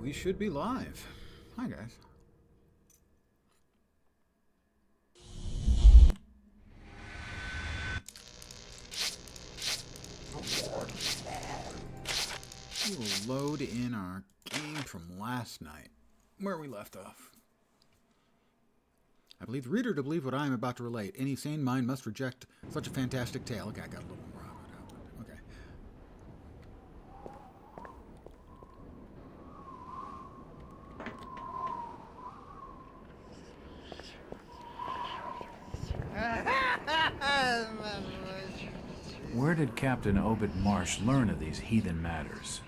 we should be live. Hi, guys. We will load in our game from last night, where we left off. I believe the reader to believe what I am about to relate. Any sane mind must reject such a fantastic tale. Okay, I got a little more of it. Okay. Where did Captain Obed Marsh learn of these heathen matters?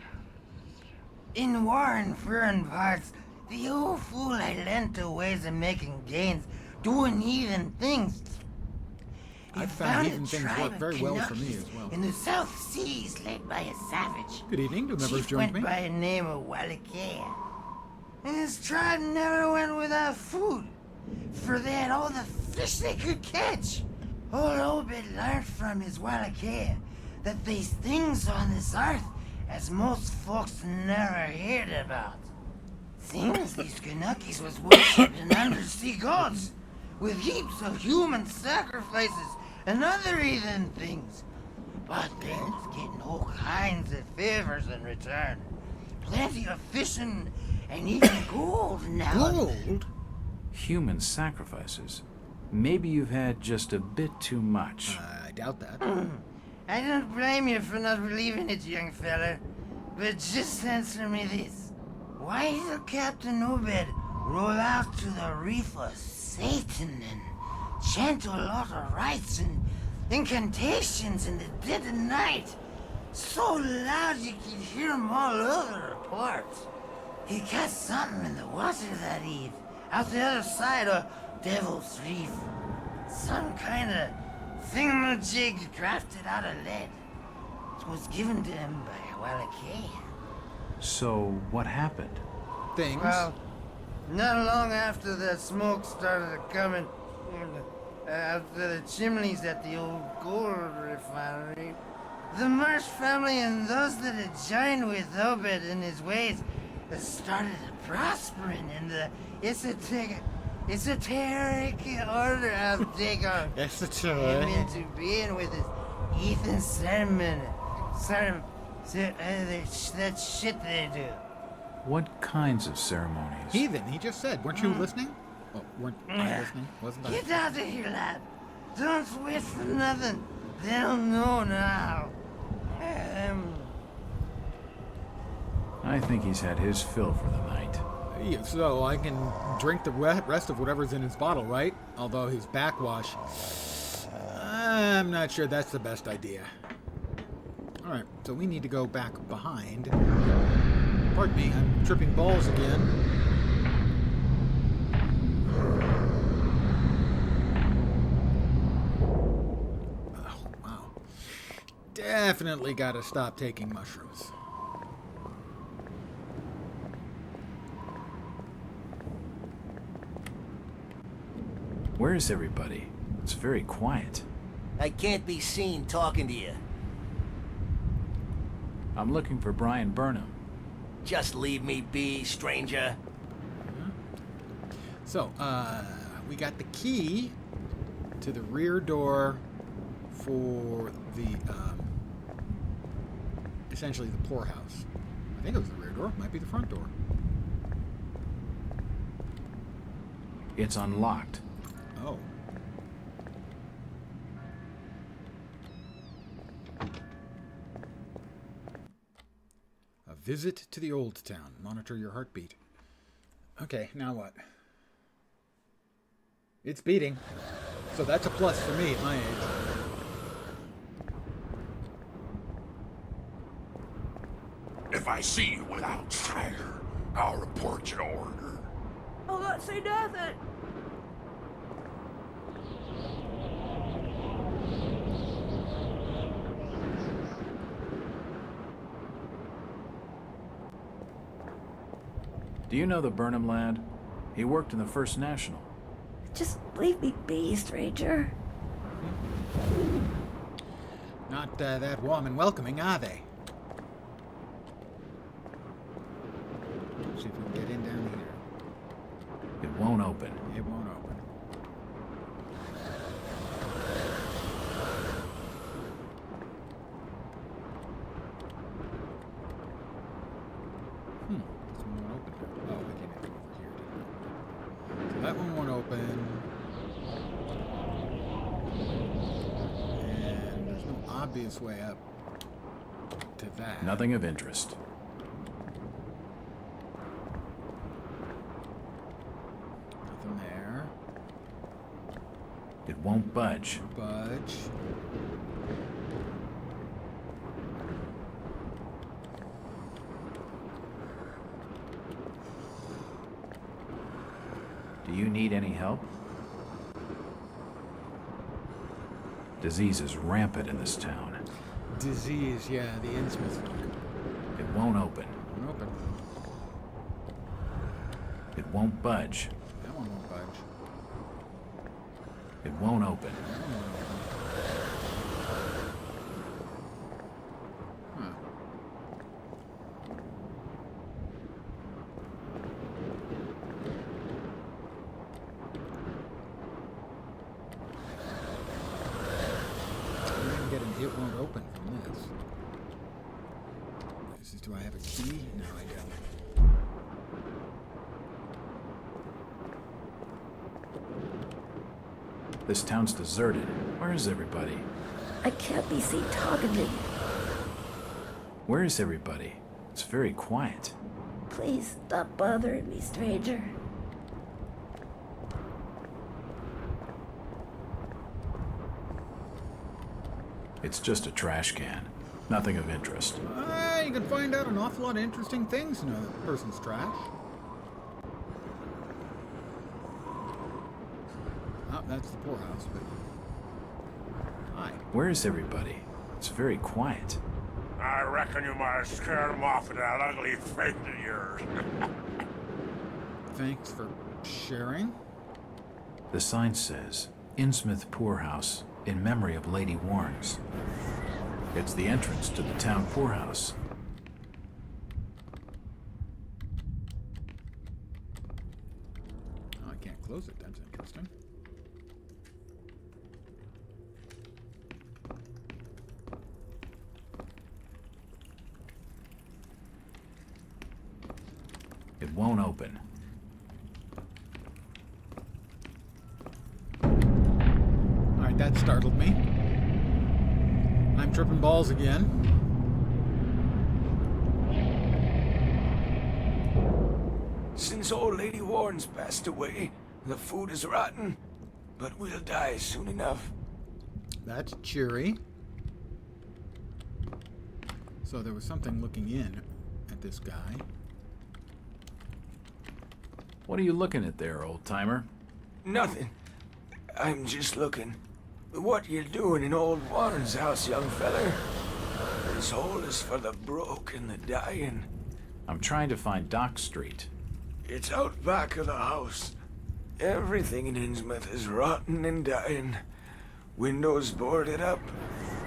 In warren foreign parts, the old fool I lent to ways of making gains, doing heathen things. I found heathen things work very well for me as well. In the South Seas, led by a savage. Good evening to members Chief joined went me. by the name of Wallachia. And his tribe never went without food, for they had all the fish they could catch. Old Obed learned from his Wallachia that these things on this earth as most folks never heard about. Seems these Kanakis was worshipped in undersea gods, with heaps of human sacrifices and other heathen things. But they was getting all kinds of favors in return. Plenty of fishing and even gold now. Gold? Human sacrifices? Maybe you've had just a bit too much. I doubt that. I don't blame you for not believing it, young fella. But just answer me this. Why did Captain Obed roll out to the reef of Satan and chant a lot of rites and incantations in the dead of night? So loud you could hear 'em all over the port. He caught something in the water that eve, out the other side of Devil's Reef. Some kind of thingamajig crafted out of lead. It was given to him by Wallachia. So, what happened? Things. Well, not long after that smoke started coming out of the chimneys at the old gold refinery, the Marsh family and those that had joined with Obed in his ways started prospering in the esoteric order of Dagon. Came into being with his heathen ceremony. That shit they do. What kinds of ceremonies? Heathen, he just said. Weren't you listening? Oh, weren't I listening? Wasn't I? Get out of here, lad. Don't wait for nothing. They'll know now. I think he's had his fill for the night. Yeah, so I can drink the rest of whatever's in his bottle, right? Although his backwash, I'm not sure that's the best idea. Alright, so we need to go back behind. Pardon me, I'm tripping balls again. Oh, wow. Definitely gotta stop taking mushrooms. Where is everybody? It's very quiet. I can't be seen talking to you. I'm looking for Brian Burnham. Just leave me be, stranger. So, we got the key to the rear door for the, essentially the poorhouse. I think it was the rear door. Might be the front door. It's unlocked. Oh. A visit to the old town. Monitor your heartbeat. Okay, now what? It's beating. So that's a plus for me at my age. If I see you without swagger, I'll report you to order. I'll not say nothing. Do you know the Burnham lad? He worked in the First National. Just leave me be, stranger. Not that warm and welcoming, are they? See if we can get in down here. It won't open. It won't open. This one won't open. Oh, I can't enter over here. So that one won't open. And there's no obvious way up to that. Nothing of interest. Nothing there. It won't budge. Budge. Do you need any help? Disease is rampant in this town. Disease, yeah, the Innsmouth one. It won't open. Won't open. It won't budge. That one won't budge. It won't open. That one won't open. Huh. I didn't get an it won't open from this. Do I have a key? No, I don't. This town's deserted. Where is everybody? I can't be seen talking to you. Where is everybody? It's very quiet. Please stop bothering me, stranger. It's just a trash can. Nothing of interest. You can find out an awful lot of interesting things in a person's trash. Oh, that's the poorhouse, but... Hi. Where is everybody? It's very quiet. I reckon you might have scared him off with that ugly face of yours. Thanks for sharing. The sign says, Innsmouth Poorhouse, in memory of Lady Warnes. It's the entrance to the town poorhouse. Oh, I can't close it. That's interesting. It won't open. Alright, that startled me. I'm tripping balls again. Since old Lady Warren's passed away, the food is rotten, but we'll die soon enough. That's cheery. So there was something looking in at this guy. What are you looking at there, old-timer? Nothing. I'm just looking. What you doing in old Warren's house, young feller? This hole is for the broke and the dying. I'm trying to find Dock Street. It's out back of the house. Everything in Innsmouth is rotten and dying. Windows boarded up,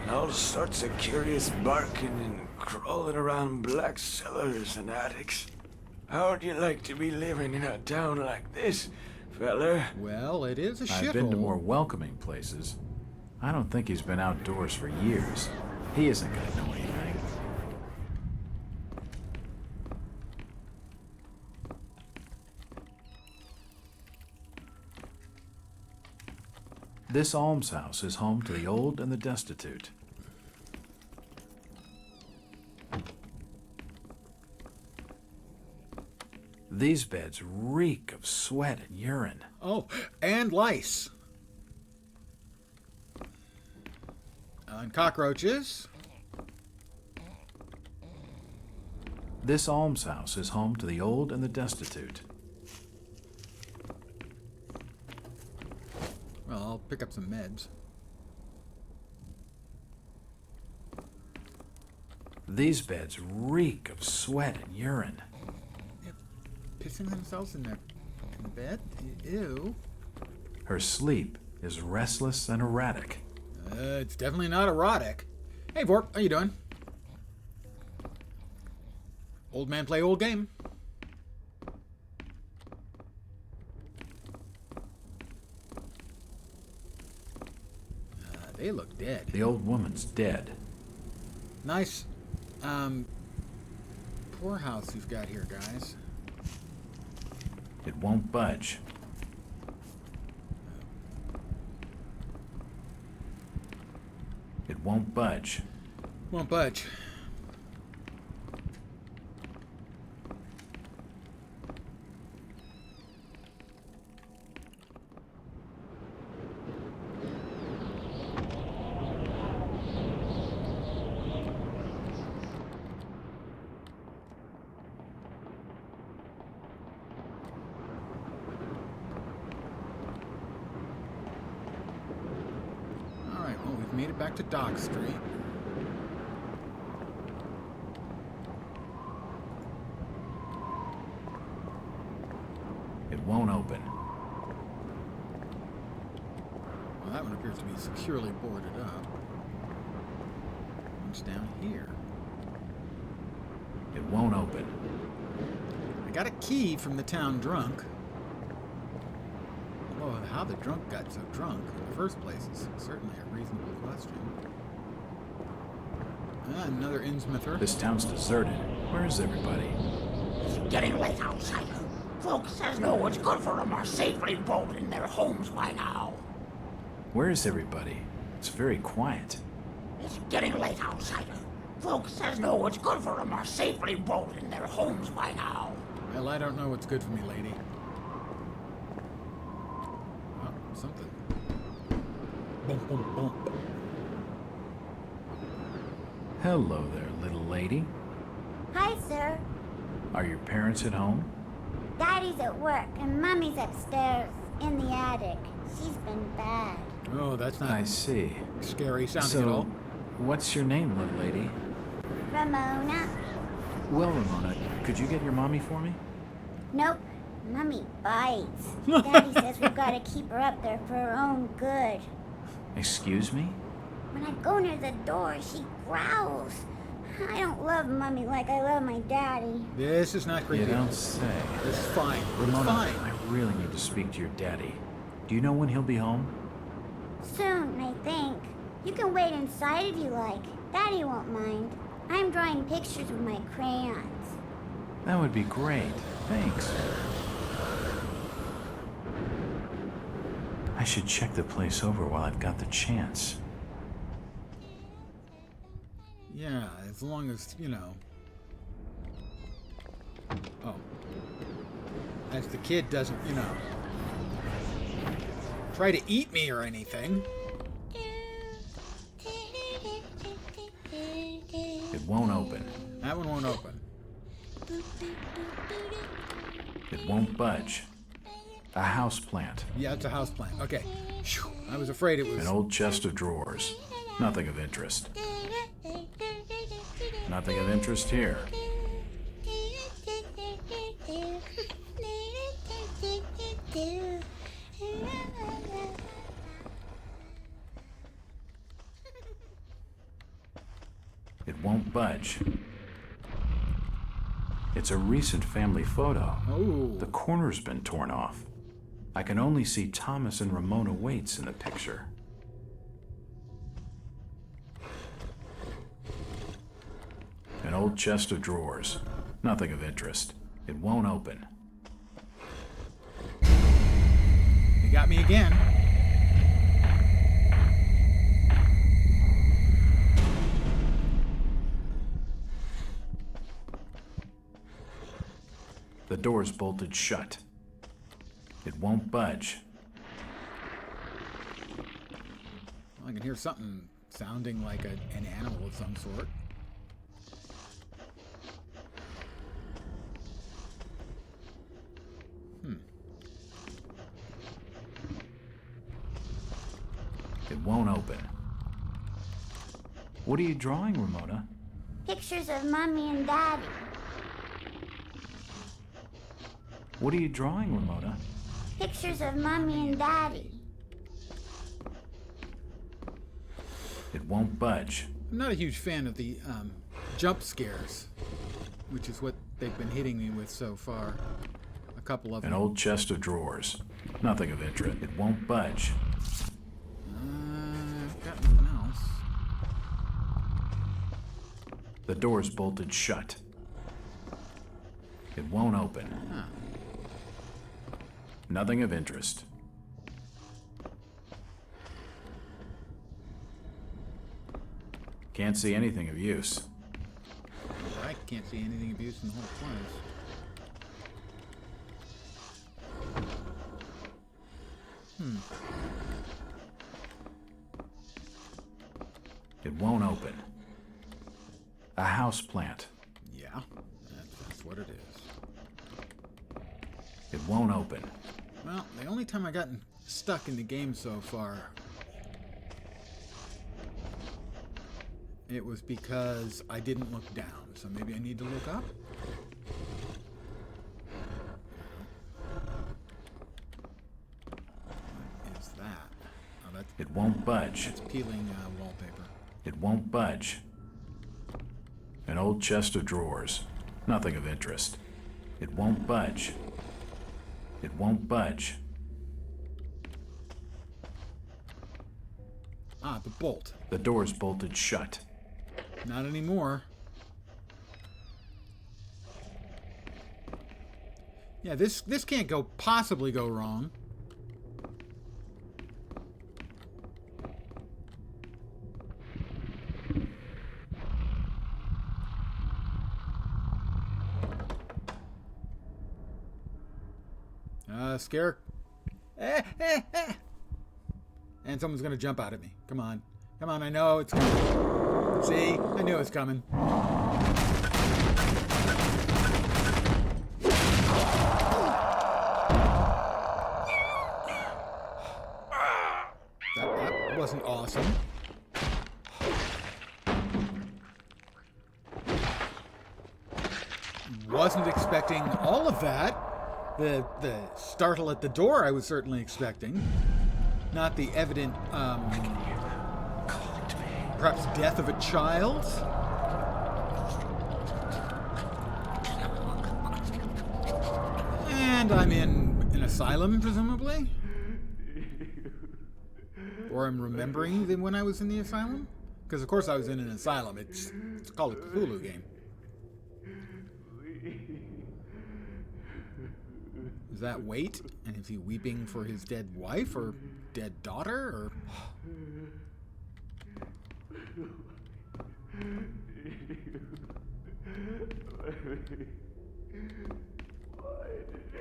and all sorts of curious barking and crawling around black cellars and attics. How'd you like to be living in a town like this, feller? Well, it is a shithole. I've been to more welcoming places. I don't think he's been outdoors for years. He isn't gonna know anything. This almshouse is home to the old and the destitute. These beds reek of sweat and urine. Oh, and lice. And cockroaches. This almshouse is home to the old and the destitute. Well, I'll pick up some meds. These beds reek of sweat and urine. Pissing themselves in the bed? Ew. Her sleep is restless and erratic. It's definitely not erotic. Hey, Vorp, how you doing? Old man play old game. They look dead. The old woman's dead. Nice, poorhouse you've got here, guys. It won't budge. It won't budge. Won't budge. Made it back to Dock Street. It won't open. Well, that one appears to be securely boarded up. What's down here? It won't open. I got a key from the town drunk. Although how the drunk got so drunk in the first place is certainly a reasonable question. Another Innsmouther. This town's deserted. Where is everybody? It's getting late outside. Folks says no one's good for them are safely bolted in their homes by now. Where is everybody? It's very quiet. It's getting late outside. Folks says no one's good for them are safely bolted in their homes by now. Well, I don't know what's good for me, lady. Oh, something. Bump, bump, bump. Hello there, little lady. Hi, sir. Are your parents at home? Daddy's at work and Mummy's upstairs in the attic. She's been bad. Oh, that's not I see. scary sounding So, at all. what's your name, little lady? Ramona? Well, Ramona, could you get your mommy for me? Nope. Mummy bites. Daddy says we've got to keep her up there for her own good. Excuse me? When I go near the door, she growls. I don't love Mummy like I love my daddy. This is not creepy. You don't say. It's fine. Ramona, It's fine. I really need to speak to your daddy. Do you know when he'll be home? Soon, I think. You can wait inside if you like. Daddy won't mind. I'm drawing pictures with my crayons. That would be great. Thanks. I should check the place over while I've got the chance. Yeah, as long as, you know. Oh. As the kid doesn't, you know, try to eat me or anything. It won't open. That one won't open. It won't budge. A house plant. Yeah, it's a house plant. Okay. Phew. I was afraid it was... An old chest of drawers. Nothing of interest. Nothing of interest here. It won't budge. It's a recent family photo. Oh. The corner's been torn off. I can only see Thomas and Ramona Waits in the picture. An old chest of drawers. Nothing of interest. It won't open. They got me again. The door's bolted shut. It won't budge. Well, I can hear something sounding like an animal of some sort. It won't open. What are you drawing, Ramona? Pictures of Mummy and Daddy. What are you drawing, Ramona? Pictures of Mummy and Daddy. It won't budge. I'm not a huge fan of the jump scares, which is what they've been hitting me with so far. A couple of An them. old chest of drawers. Nothing of interest. It won't budge. Got nothing The door's bolted shut. It won't open. Huh. Nothing of interest. Can't see anything of use. I can't see anything of use in the whole place. It won't open. A house plant. Yeah, that's what it is. It won't open. Well, the only time I gotten stuck in the game so far, it was because I didn't look down. So maybe I need to look up? What is that? Oh, that's It won't budge. it's peeling wallpaper. It won't budge. An old chest of drawers. Nothing of interest. It won't budge. It won't budge. Ah, the bolt. The door's bolted shut. Not anymore. Yeah, this can't possibly go wrong. Scare. And someone's gonna jump out at me. Come on. Come on, I know it's coming. See? I knew it was coming. That wasn't awesome. Wasn't expecting all of that. The startle at the door I was certainly expecting. Not the evident, perhaps death of a child? And I'm in an asylum, presumably? Or I'm remembering when I was in the asylum? Because of course I was in an asylum. It's called a Cthulhu game. Is that Wait? And is he weeping for his dead wife or dead daughter? Or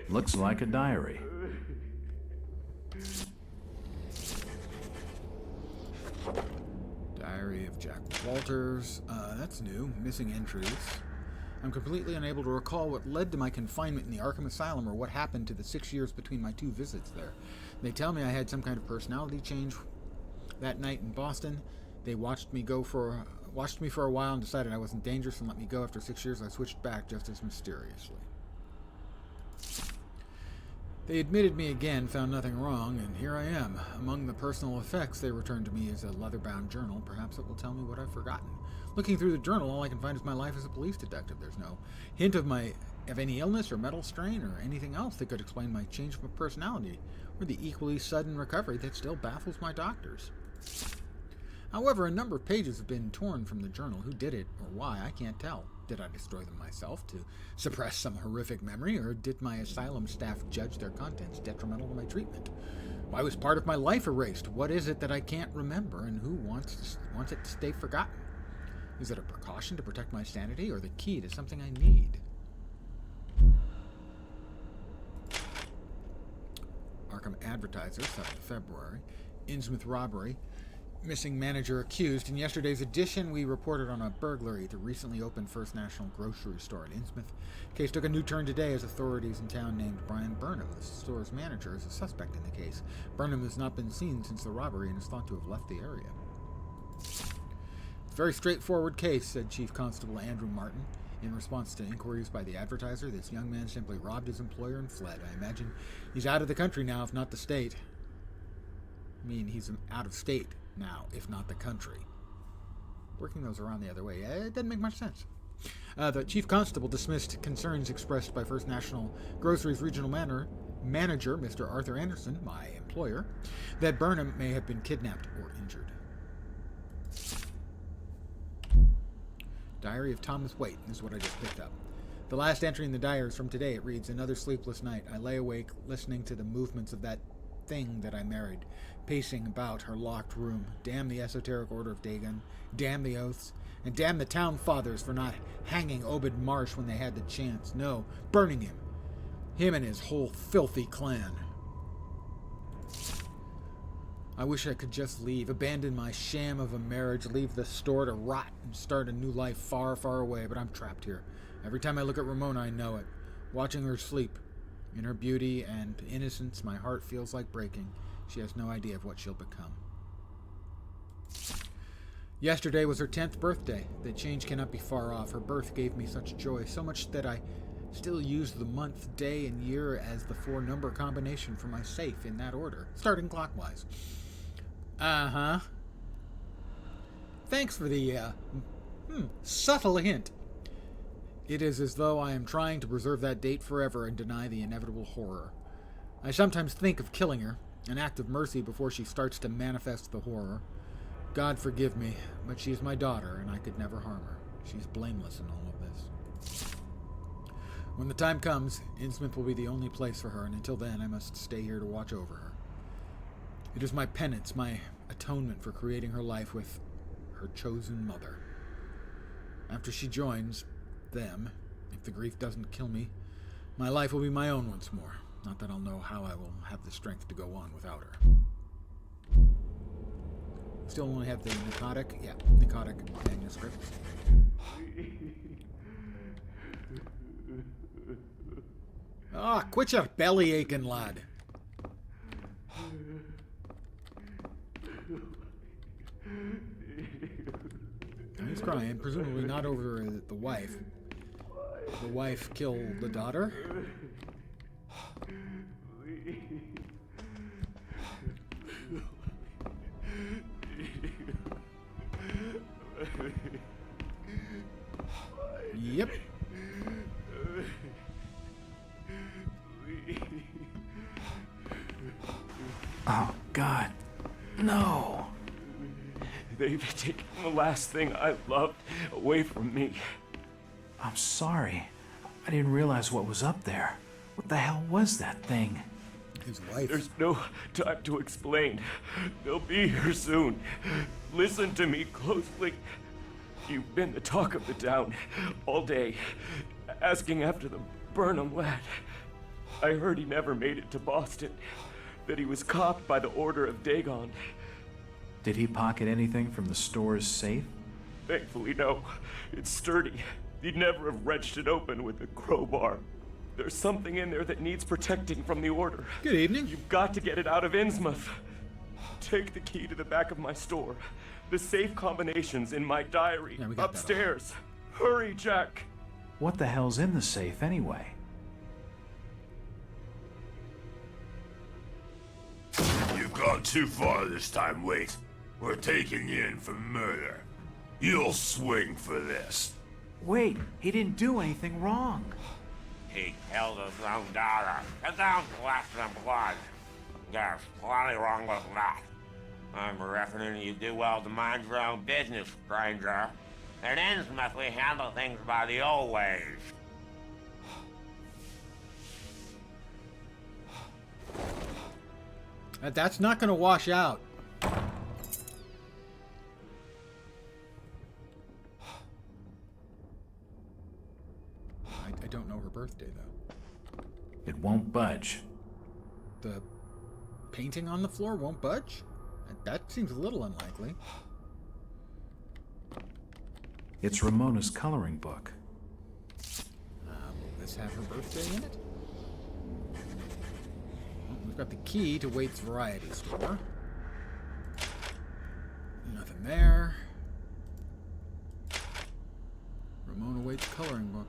Looks like a diary. Diary of Jack Walters. That's new. Missing entries. I'm completely unable to recall what led to my confinement in the Arkham Asylum or what happened to the 6 years between my 2 visits there. They tell me I had some kind of personality change that night in Boston. They watched me for a while and decided I wasn't dangerous and let me go. After 6 years, I switched back just as mysteriously. They admitted me again, found nothing wrong, and here I am. Among the personal effects, they returned to me is a leather-bound journal. Perhaps it will tell me what I've forgotten. Looking through the journal, all I can find is my life as a police detective. There's no hint of any illness or mental strain or anything else that could explain my change of personality or the equally sudden recovery that still baffles my doctors. However, a number of pages have been torn from the journal. Who did it or why, I can't tell. Did I destroy them myself to suppress some horrific memory, or did my asylum staff judge their contents detrimental to my treatment? Why was part of my life erased? What is it that I can't remember, and who wants it to stay forgotten? Is it a precaution to protect my sanity, or the key to something I need? Arkham Advertiser, 7th February. Innsmouth robbery. Missing manager accused. In yesterday's edition, we reported on a burglary at the recently opened First National grocery store at Innsmouth. Case took a new turn today as authorities in town named Brian Burnham, the store's manager, as a suspect in the case. Burnham has not been seen since the robbery and is thought to have left the area. Very straightforward case, said Chief Constable Andrew Martin. In response to inquiries by the Advertiser, this young man simply robbed his employer and fled. I imagine he's out of the country now, if not the state. I mean, he's out of state now, if not the country. Working those around the other way, it doesn't make much sense. The Chief Constable dismissed concerns expressed by First National Grocery's regional manager, Mr. Arthur Anderson, my employer, that Burnham may have been kidnapped or injured. Diary of Thomas Waite is what I just picked up. The last entry in the diary is from today. It reads, "Another sleepless night. I lay awake, listening to the movements of that thing that I married, pacing about her locked room. Damn the esoteric order of Dagon. Damn the oaths. And damn the town fathers for not hanging Obed Marsh when they had the chance. No, burning him. Him and his whole filthy clan. I wish I could just leave, abandon my sham of a marriage, leave the store to rot, and start a new life far, far away, but I'm trapped here. Every time I look at Ramona, I know it. Watching her sleep. In her beauty and innocence, my heart feels like breaking. She has no idea of what she'll become." Yesterday was her 10th birthday. The change cannot be far off. Her birth gave me such joy, so much that I still use the month, day, and year as the 4-number combination for my safe in that order, starting clockwise. Uh-huh. Thanks for the, subtle hint. It is as though I am trying to preserve that date forever and deny the inevitable horror. I sometimes think of killing her, an act of mercy before she starts to manifest the horror. God forgive me, but she is my daughter, and I could never harm her. She's blameless in all of this. When the time comes, Innsmouth will be the only place for her, and until then I must stay here to watch over her. It is my penance, my atonement for creating her life with her chosen mother. After she joins them, if the grief doesn't kill me, my life will be my own once more. Not that I'll know how I will have the strength to go on without her. Still only have the Nicotic manuscript. Ah, quit your belly aching, lad. He's crying, presumably not over the wife. The wife killed the daughter. Yep. Oh, God. No. They've taken the last thing I loved away from me. I'm sorry. I didn't realize what was up there. What the hell was that thing? His wife. There's no time to explain. They'll be here soon. Listen to me closely. You've been the talk of the town all day, asking after the Burnham lad. I heard he never made it to Boston, that he was copped by the order of Dagon. Did he pocket anything from the store's safe? Thankfully, no. It's sturdy. He'd never have wrenched it open with a crowbar. There's something in there that needs protecting from the order. Good evening. You've got to get it out of Innsmouth. Take the key to the back of my store. The safe combinations in my diary. Yeah, we got upstairs. Hurry, Jack. What the hell's in the safe anyway? You've gone too far this time, Wait. We're taking you in for murder. You'll swing for this. Wait, he didn't do anything wrong. He killed his own daughter. It sounds less than blood. There's plenty wrong with that. I'm reckoning you do well to mind your own business, stranger. In Innsmouth, we handle things by the old ways. That's not going to wash out. I don't know her birthday, though. It won't budge. The painting on the floor won't budge? That seems a little unlikely. It's Ramona's coloring book. Will this have her birthday in it? Well, we've got the key to Waite's variety store. Nothing there. Ramona Waite's coloring book.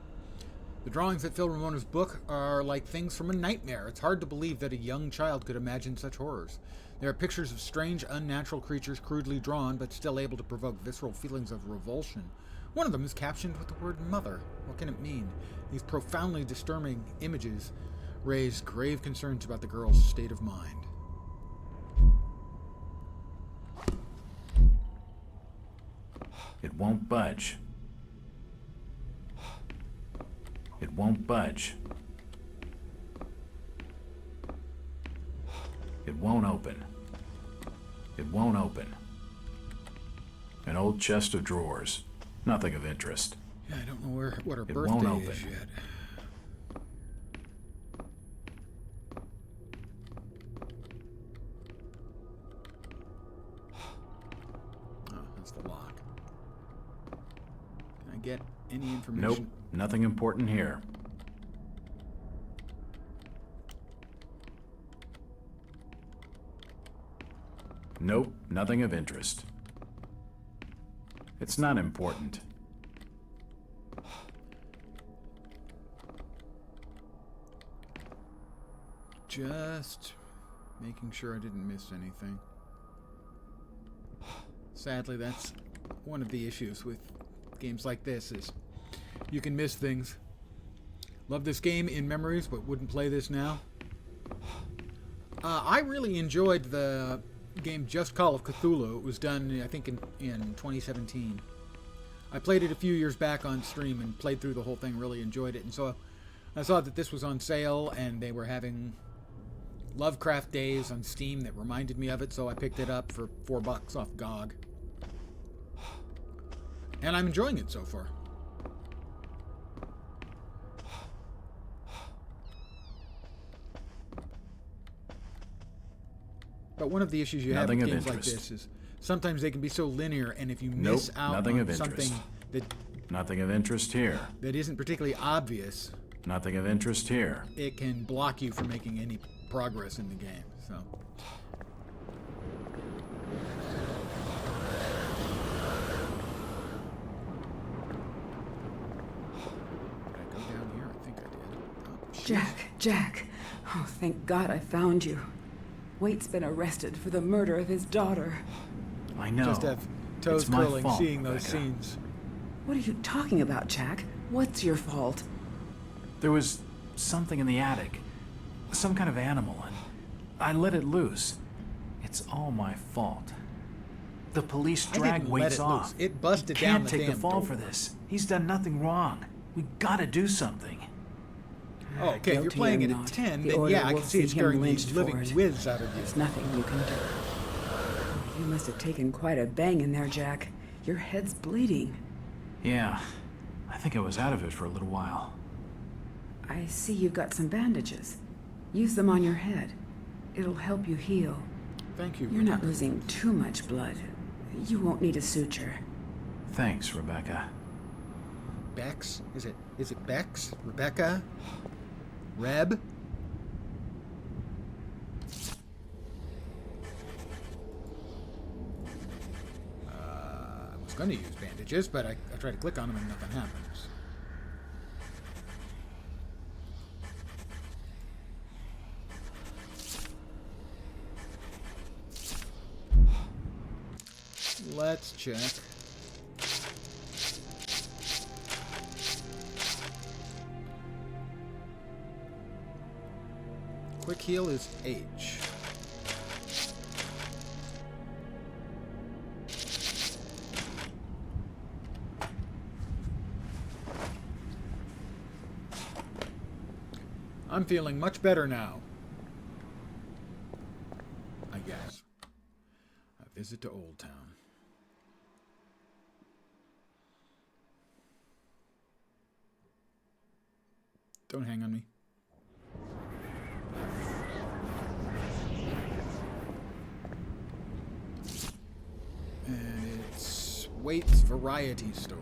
The drawings that fill Ramona's book are like things from a nightmare. It's hard to believe that a young child could imagine such horrors. There are pictures of strange, unnatural creatures crudely drawn, but still able to provoke visceral feelings of revulsion. One of them is captioned with the word mother. What can it mean? These profoundly disturbing images raise grave concerns about the girl's state of mind. It won't budge. It won't budge. It won't open. It won't open. An old chest of drawers. Nothing of interest. Yeah, I don't know what her It won't birthday open. is yet. Oh, that's the lock. Can I get any information? Nope, nothing important here. Nope, nothing of interest. It's not important. Just making sure I didn't miss anything. Sadly, that's one of the issues with games like this is you can miss things. Love this game in memories, but wouldn't play this now. I really enjoyed the game Just Call of Cthulhu. It was done, I think, in 2017. I played it a few years back on stream and played through the whole thing, really enjoyed it. And so I saw that this was on sale and they were having Lovecraft Days on Steam that reminded me of it, so I picked it up for $4 off GOG. And I'm enjoying it so far. But one of the issues you have with games like this is sometimes they can be so linear, and if you miss out on something that nothing of interest here. That isn't particularly obvious. Nothing of interest here. It can block you from making any progress in the game. So. Did I go down here? I think I did. Oh, Jack. Oh, thank God I found you. Waite's been arrested for the murder of his daughter. I know. Just have toes it's my curling fault, seeing those Rebecca. scenes. What are you talking about, Jack? What's your fault? There was something in the attic. Some kind of animal, and I let it loose. It's all my fault. The police dragged Waits off. It busted You down can't the take the damn fall door. for this. He's done nothing wrong. We gotta do something. Oh, okay, if you're Guilty playing or it at not, 10, the then order yeah, I will can see it see him scaring the lynched living for it. whiz out of you. There's nothing you can do. You must have taken quite a bang in there, Jack. Your head's bleeding. Yeah, I think I was out of it for a little while. I see you've got some bandages. Use them on your head. It'll help you heal. Thank you. You're not losing too much blood. You won't need a suture. Thanks, Rebecca. Bex? Is it Bex? Rebecca? Reb? I was going to use bandages, but I tried to click on them and nothing happens. Let's check. Quick heal is H. I'm feeling much better now. I guess. A visit to Old Town. Don't hang on me. And it's Waite's Variety Store.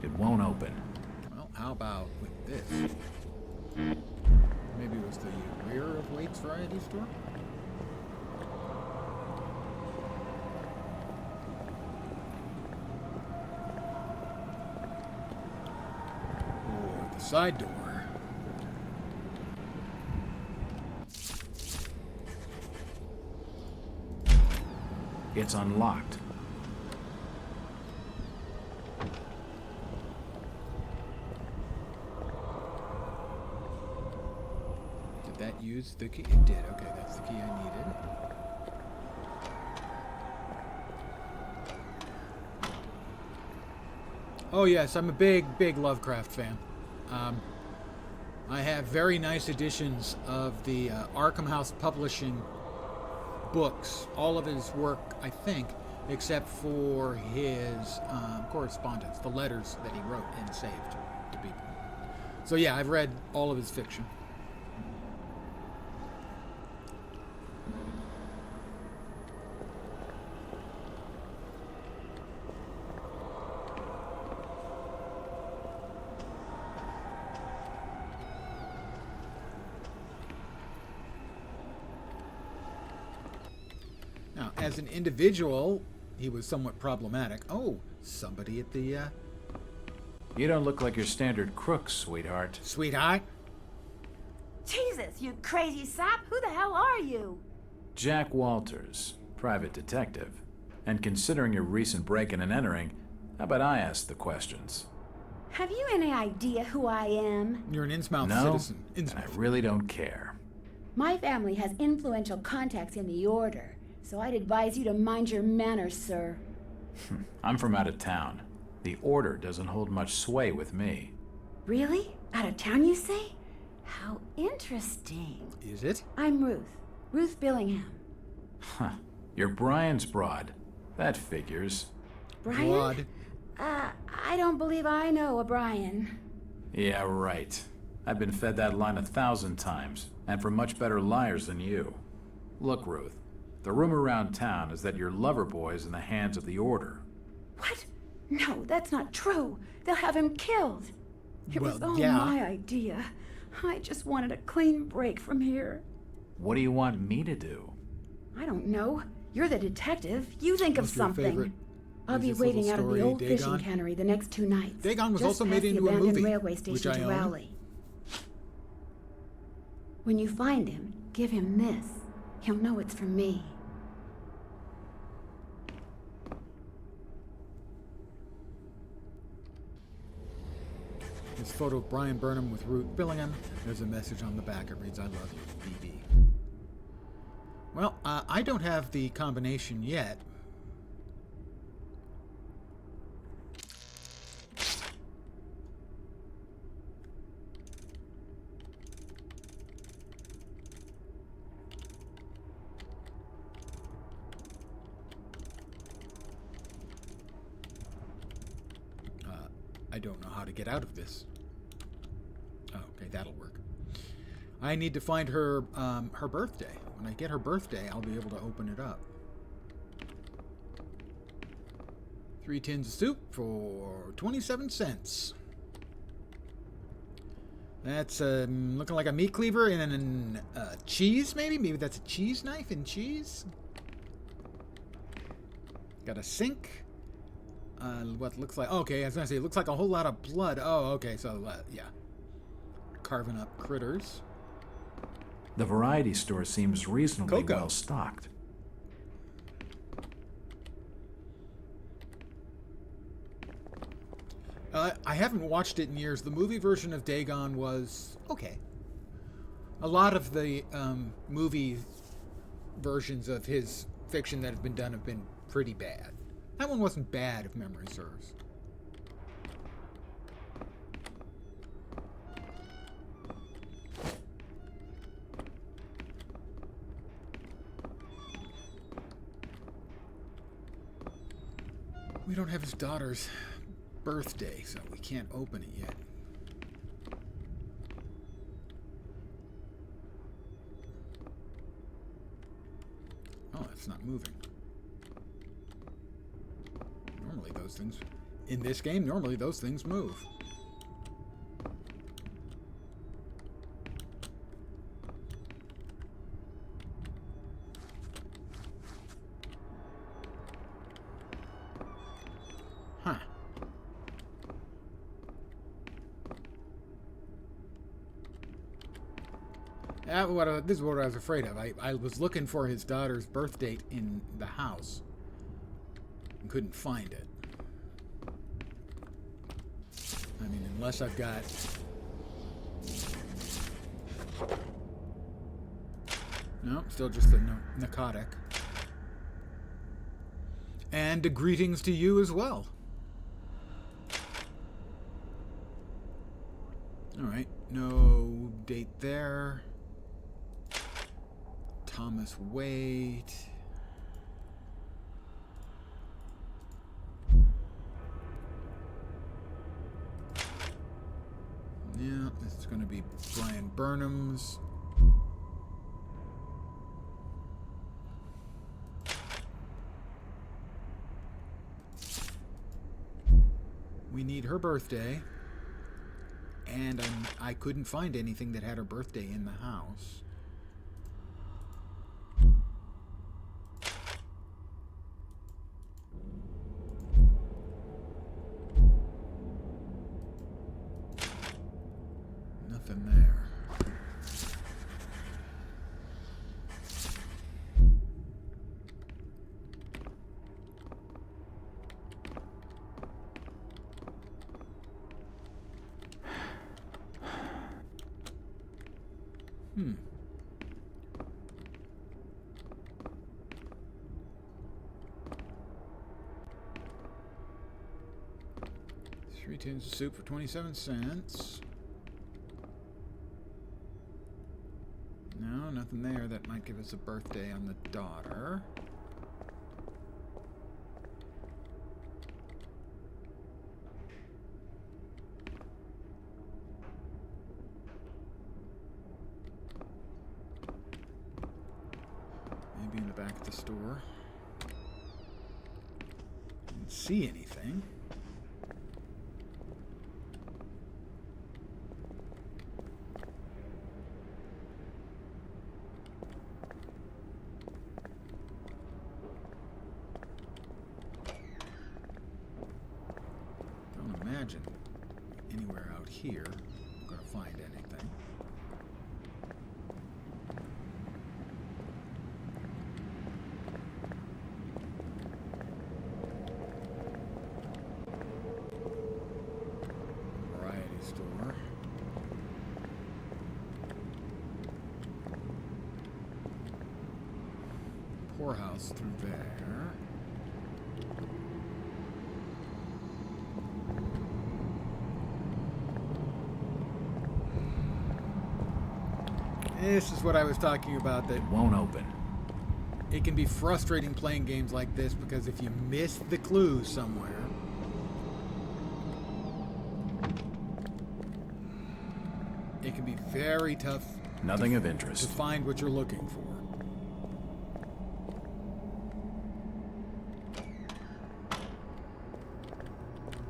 It won't open. Well, how about with this? Maybe it was the rear of Waite's Variety Store? Or the side door. It's unlocked. Did that use the key? It did. Okay, that's the key I needed. Oh yes, I'm a big Lovecraft fan. I have very nice editions of the Arkham House Publishing books. All of his work, I think, except for his correspondence, the letters that he wrote and saved to people. So yeah, I've read all of his fiction. Now, as an individual, he was somewhat problematic. Oh, somebody at the, You don't look like your standard crook, sweetheart. Sweetheart? Jesus, you crazy sap! Who the hell are you? Jack Walters, private detective. And considering your recent break-in and entering, how about I ask the questions? Have you any idea who I am? You're an Innsmouth No, citizen. and I really don't care. My family has influential contacts in the Order, so I'd advise you to mind your manners, sir. I'm from out of town. The Order doesn't hold much sway with me. Really? Out of town, you say? How interesting. Is it? I'm Ruth. Ruth Billingham. Huh. You're Brian's broad. That figures. Brian? Broad. I don't believe I know a Brian. Yeah, right. I've been fed that line 1,000 times, and from much better liars than you. Look, Ruth, the rumor around town is that your lover boy is in the hands of the Order. What? No, that's not true. They'll have him killed. It was all yeah. my idea. I just wanted a clean break from here. What do you want me to do? I don't know. You're the detective. You think of What's your something. favorite I'll be Is this little waiting out of the story old fishing Dagon? cannery the next 2 nights. Dagon was just also past made the into a abandoned movie, railway which station I to own. Rowley. When you find him, give him this. He'll know it's from me. This photo of Brian Burnham with Ruth Billingham. There's a message on the back. It reads, "I love you, BB." Well, I don't have the combination yet. I don't know how to get out of this. Oh, okay, that'll work. I need to find her her birthday. When I get her birthday, I'll be able to open it up. 3 tins of soup for 27 cents. That's looking like a meat cleaver and cheese, maybe? Maybe that's a cheese knife and cheese? Got a sink. What looks like... Okay, I was going to say, it looks like a whole lot of blood. Oh, okay, so, yeah. Carving up critters. The variety store seems reasonably Cocoa. well stocked. I haven't watched it in years. The movie version of Dagon was okay. A lot of the movie versions of his fiction that have been done have been pretty bad. That one wasn't bad, if memory serves. We don't have his daughter's birthday, so we can't open it yet. Oh, it's not moving. Normally those things... In this game, normally those things move. Huh. This is what I was afraid of. I was looking for his daughter's birth date in the house and couldn't find it. I mean, unless I've got... No, still just the narcotic. And greetings to you as well. Alright, no date there. Thomas Waite. Yeah, this is going to be Brian Burnham's. We need her birthday. And I couldn't find anything that had her birthday in the house. Nothing there. Hmm. Three tins of soup for 27 cents. No, nothing there. That might give us a birthday on the daughter. Maybe in the back of the store. Didn't see anything. Don't imagine anywhere out here I'm gonna find anything. Variety store. Poorhouse through there. This is what I was talking about, that It won't open. it can be frustrating playing games like this because if you miss the clues somewhere, it can be very tough Nothing of to interest. find what you're looking for.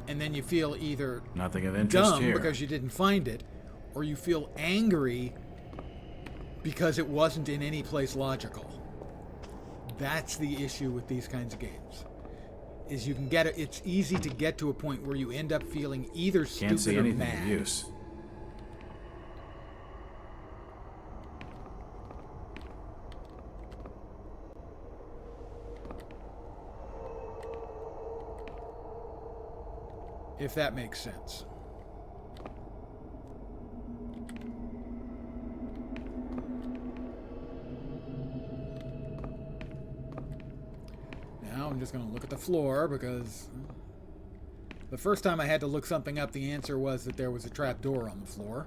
And then you feel either Nothing of interest dumb here. because you didn't find it, or you feel angry because it wasn't in any place logical. That's the issue with these kinds of games. Is you can get it. It's easy to get to a point where you end up feeling either stupid Can't see or anything mad. of use. If that makes sense. Now I'm just going to look at the floor because the first time I had to look something up, the answer was that there was a trap door on the floor.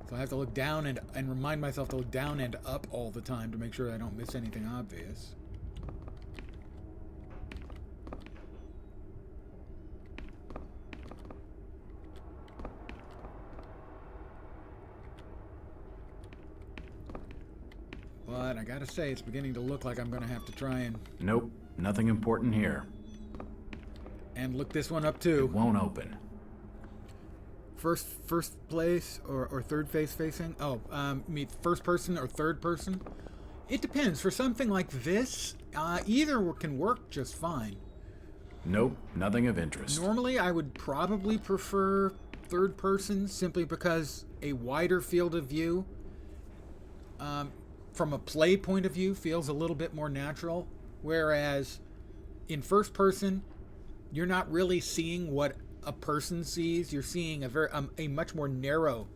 So I have to look down and remind myself to look down and up all the time to make sure I don't miss anything obvious. But I gotta say, it's beginning to look like I'm gonna have to try Nope, nothing important here. and look this one up too. It won't open. First place or third face facing? Oh, mean first person or third person? It depends. For something like this, either can work just fine. Nope, nothing of interest. Normally, I would probably prefer third person simply because a wider field of view, from a play point of view, feels a little bit more natural. Whereas in first person, you're not really seeing what a person sees. You're seeing a much more narrow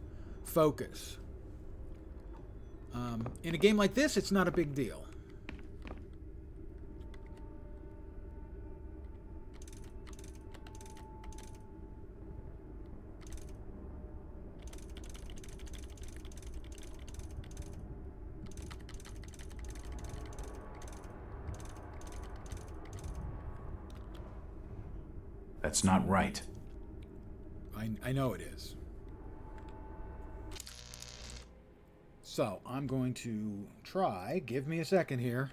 focus. In a game like this, it's not a big deal. That's not right. I know it is. So, I'm going to try. Give me a second here.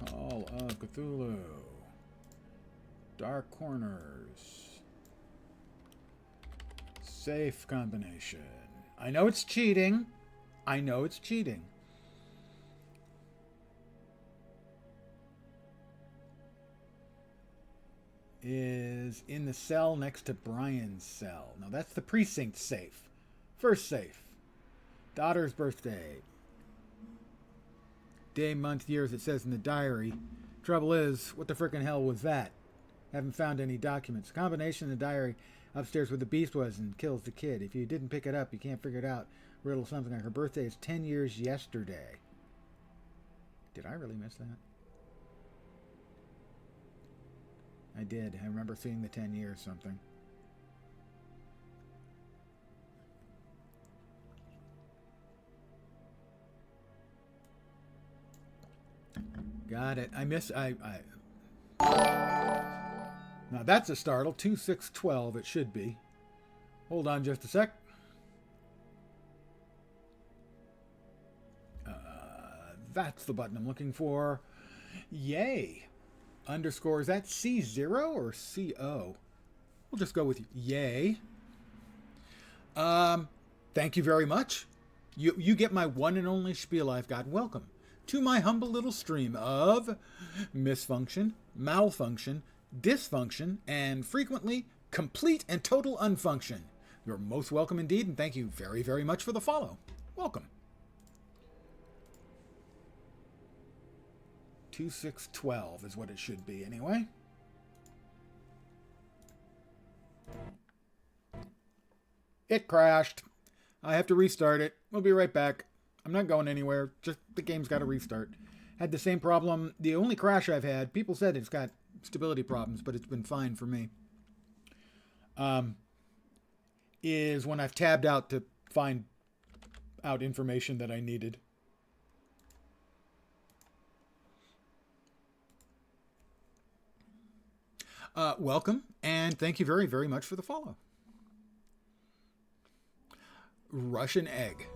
Call of Cthulhu. Dark corners. Safe combination. I know it's cheating. I know it's cheating. Is in the cell next to Brian's cell. Now that's the precinct safe. First safe. Daughter's birthday. Day, month, years it says in the diary. Trouble is, what the frickin' hell was that? Haven't found any documents. Combination in the diary upstairs where the beast was and kills the kid. If you didn't pick it up, you can't figure it out. Riddle something like her birthday is 10 years yesterday. Did I really miss that? I did. I remember seeing the 10 years something. Got it. Now that's a startle. 2612 it should be. Hold on just a sec. That's the button I'm looking for. Yay. Underscore, is that C0 or CO? We'll just go with yay. Thank you very much. You get my one and only spiel I've got. Welcome to my humble little stream of misfunction, malfunction, dysfunction, and frequently complete and total unfunction. You're most welcome indeed, and thank you very, very much for the follow. Welcome. 2612 is what it should be anyway. It crashed. I have to restart it. We'll be right back. I'm not going anywhere. Just the game's got to restart. Had the same problem. The only crash I've had, people said it's got stability problems, but it's been fine for me. Is when I've tabbed out to find out information that I needed. Welcome, and thank you very, very much for the follow. Russian egg.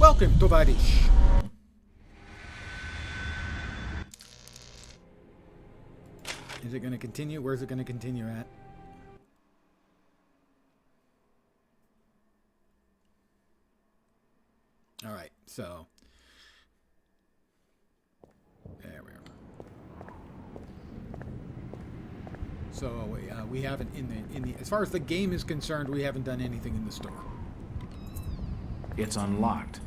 Welcome, Tovarish. Is it going to continue? Where's it going to continue at? All right, so there we are. So we haven't in the as far as the game is concerned, we haven't done anything in the store. It's unlocked.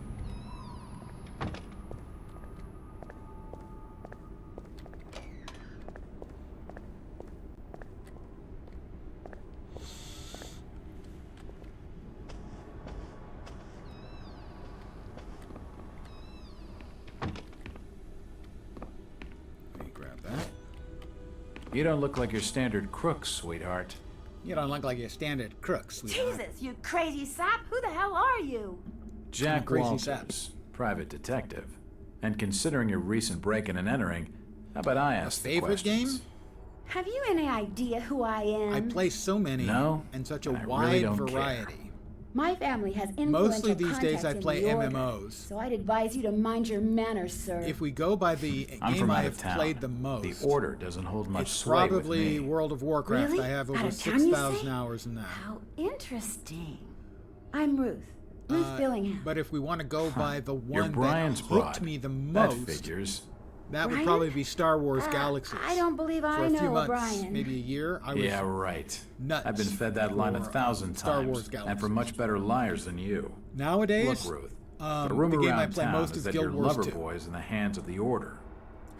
You don't look like your standard crook, sweetheart. You don't look like your standard crook, sweetheart. Jesus, you crazy sap! Who the hell are you? Jack Walters, private detective. And considering your recent break-in and entering, how about I ask the favorite questions? game? Have you any idea who I am? I play so many and such a wide variety. Care. My family has influential Mostly these days I play MMOs. So I'd advise you to mind your manners, sir. If we go by the game I have played the most, the Order doesn't hold much it's sway probably with me. World of Warcraft. Really? I have Out over of town, you 6,000 say? hours in that. How interesting. I'm Ruth. Ruth Billingham. But if we want to go by the You're one Brian's that hooked broad. me the most, That figures. That would Brian? probably be Star Wars Galaxies. I don't believe For I a few know months, Brian. maybe a year. I was Yeah, right. nuts I've been fed that line 1,000 Star Wars times, Galaxies. and from much better liars than you. Nowadays, Look, Ruth, the rumor game I around play town most is is that Guild your Wars lover 2. boy is in the hands of the Order.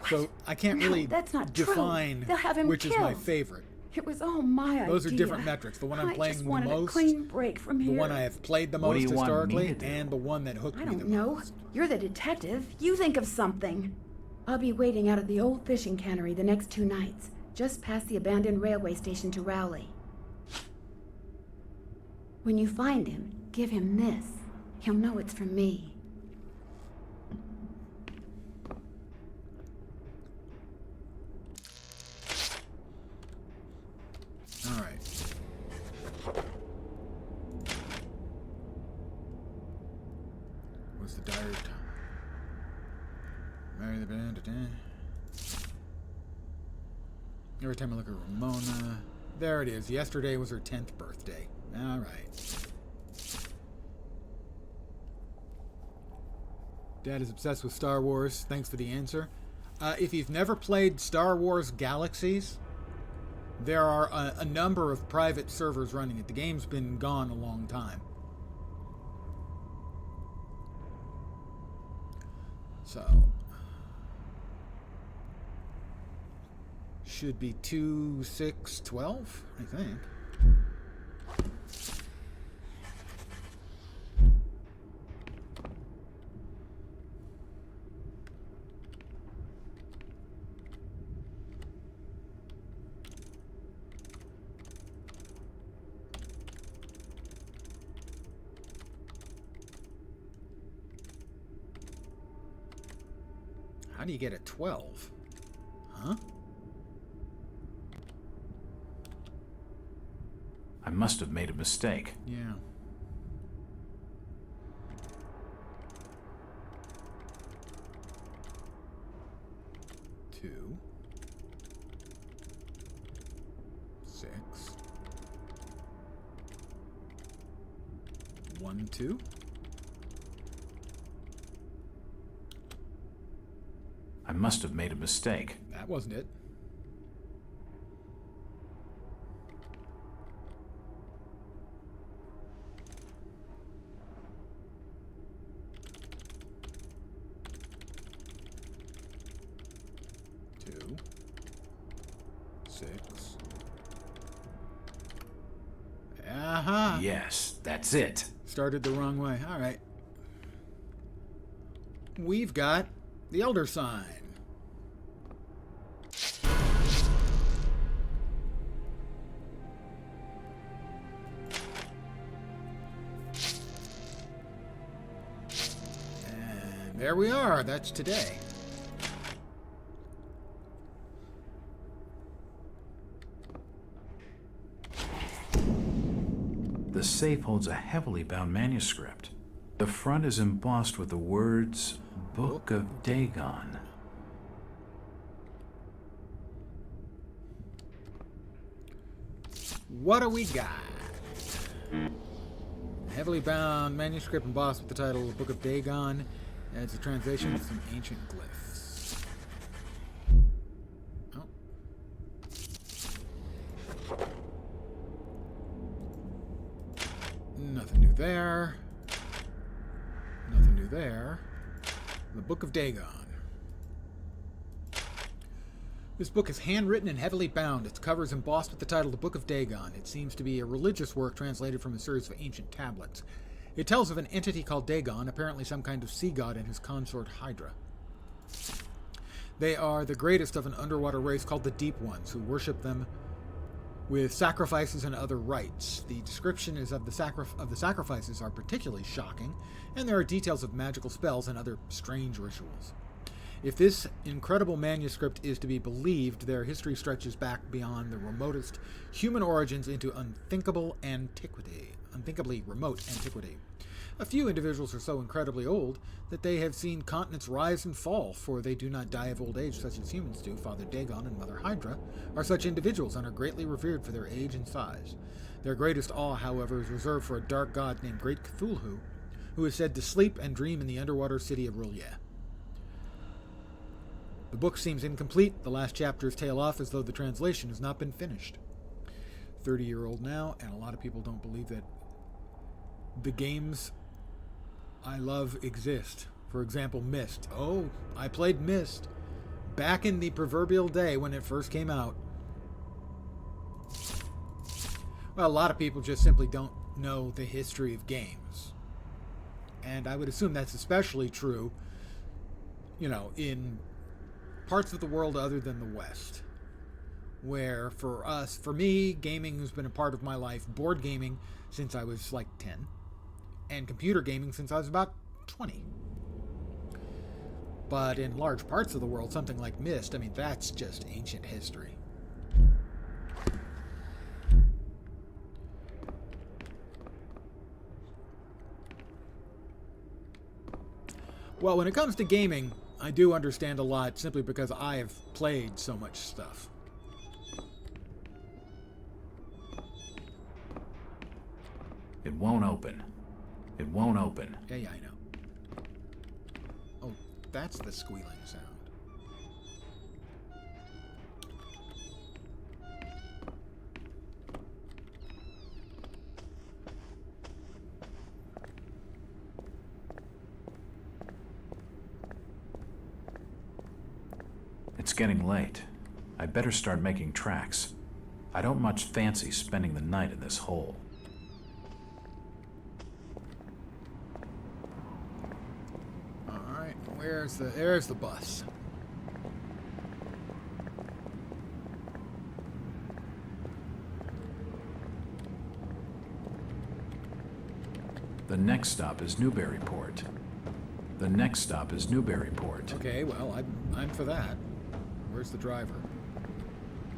So I can't No, really that's not true. define They'll have him which is my killed. favorite. It was all my Those are idea. different metrics. The one I'm I playing just the wanted most, a clean break from the here. one I have played the What do most you want me historically, to do? and the one that hooked I me the don't know. most. You're the detective. You think of something. I'll be waiting out at the old fishing cannery the next 2 nights, just past the abandoned railway station to Rowley. When you find him, give him this. He'll know it's from me. All right. What's the diary? Marry the band. Every time I look at Ramona. There it is. Yesterday was her 10th birthday. All right. Dad is obsessed with Star Wars. Thanks for the answer. If you've never played Star Wars Galaxies, there are a number of private servers running it. The game's been gone a long time. So, should be 2, 6, 12, I think. How do you get a 12? Huh? I must have made a mistake. Yeah. Two. 6. 1, 2. I must have made a mistake. That wasn't it. Two. 6. Aha! Yes, that's it. Started the wrong way. All right. We've got the Elder Sign. And there we are. That's today. The safe holds a heavily bound manuscript. The front is embossed with the words, Book of Dagon. What do we got? A heavily bound manuscript embossed with the title Book of Dagon. It's a translation of some ancient glyphs. Oh. Nothing new there. Nothing new there. The Book of Dagon. This book is handwritten and heavily bound. Its cover is embossed with the title The Book of Dagon. It seems to be a religious work translated from a series of ancient tablets. It tells of an entity called Dagon, apparently some kind of sea god, and his consort Hydra. They are the greatest of an underwater race called the Deep Ones, who worship them with sacrifices and other rites. The descriptions of the sacrifices are particularly shocking, and there are details of magical spells and other strange rituals. If this incredible manuscript is to be believed, their history stretches back beyond the remotest human origins into unthinkably remote antiquity. A few individuals are so incredibly old that they have seen continents rise and fall, for they do not die of old age such as humans do. Father Dagon and Mother Hydra are such individuals and are greatly revered for their age and size. Their greatest awe, however, is reserved for a dark god named Great Cthulhu, who is said to sleep and dream in the underwater city of Rillier. The book seems incomplete. The last chapters tail off as though the translation has not been finished. 30-year-old now, and a lot of people don't believe that the games I love exist. For example, Myst. Oh, I played Myst back in the proverbial day when it first came out. Well, a lot of people just simply don't know the history of games. And I would assume that's especially true, in parts of the world other than the West, where for me, gaming has been a part of my life. Board gaming since I was like 10, and computer gaming since I was about 20. But in large parts of the world, something like Myst, I mean, that's just ancient history. Well, when it comes to gaming, I do understand a lot simply because I have played so much stuff. It won't open. It won't open. Yeah, I know. Oh, that's the squealing sound. It's getting late. I'd better start making tracks. I don't much fancy spending the night in this hole. Alright, there's the bus. The next stop is Newburyport. The next stop is Newburyport. Okay, well, I'm for that. Where's the driver?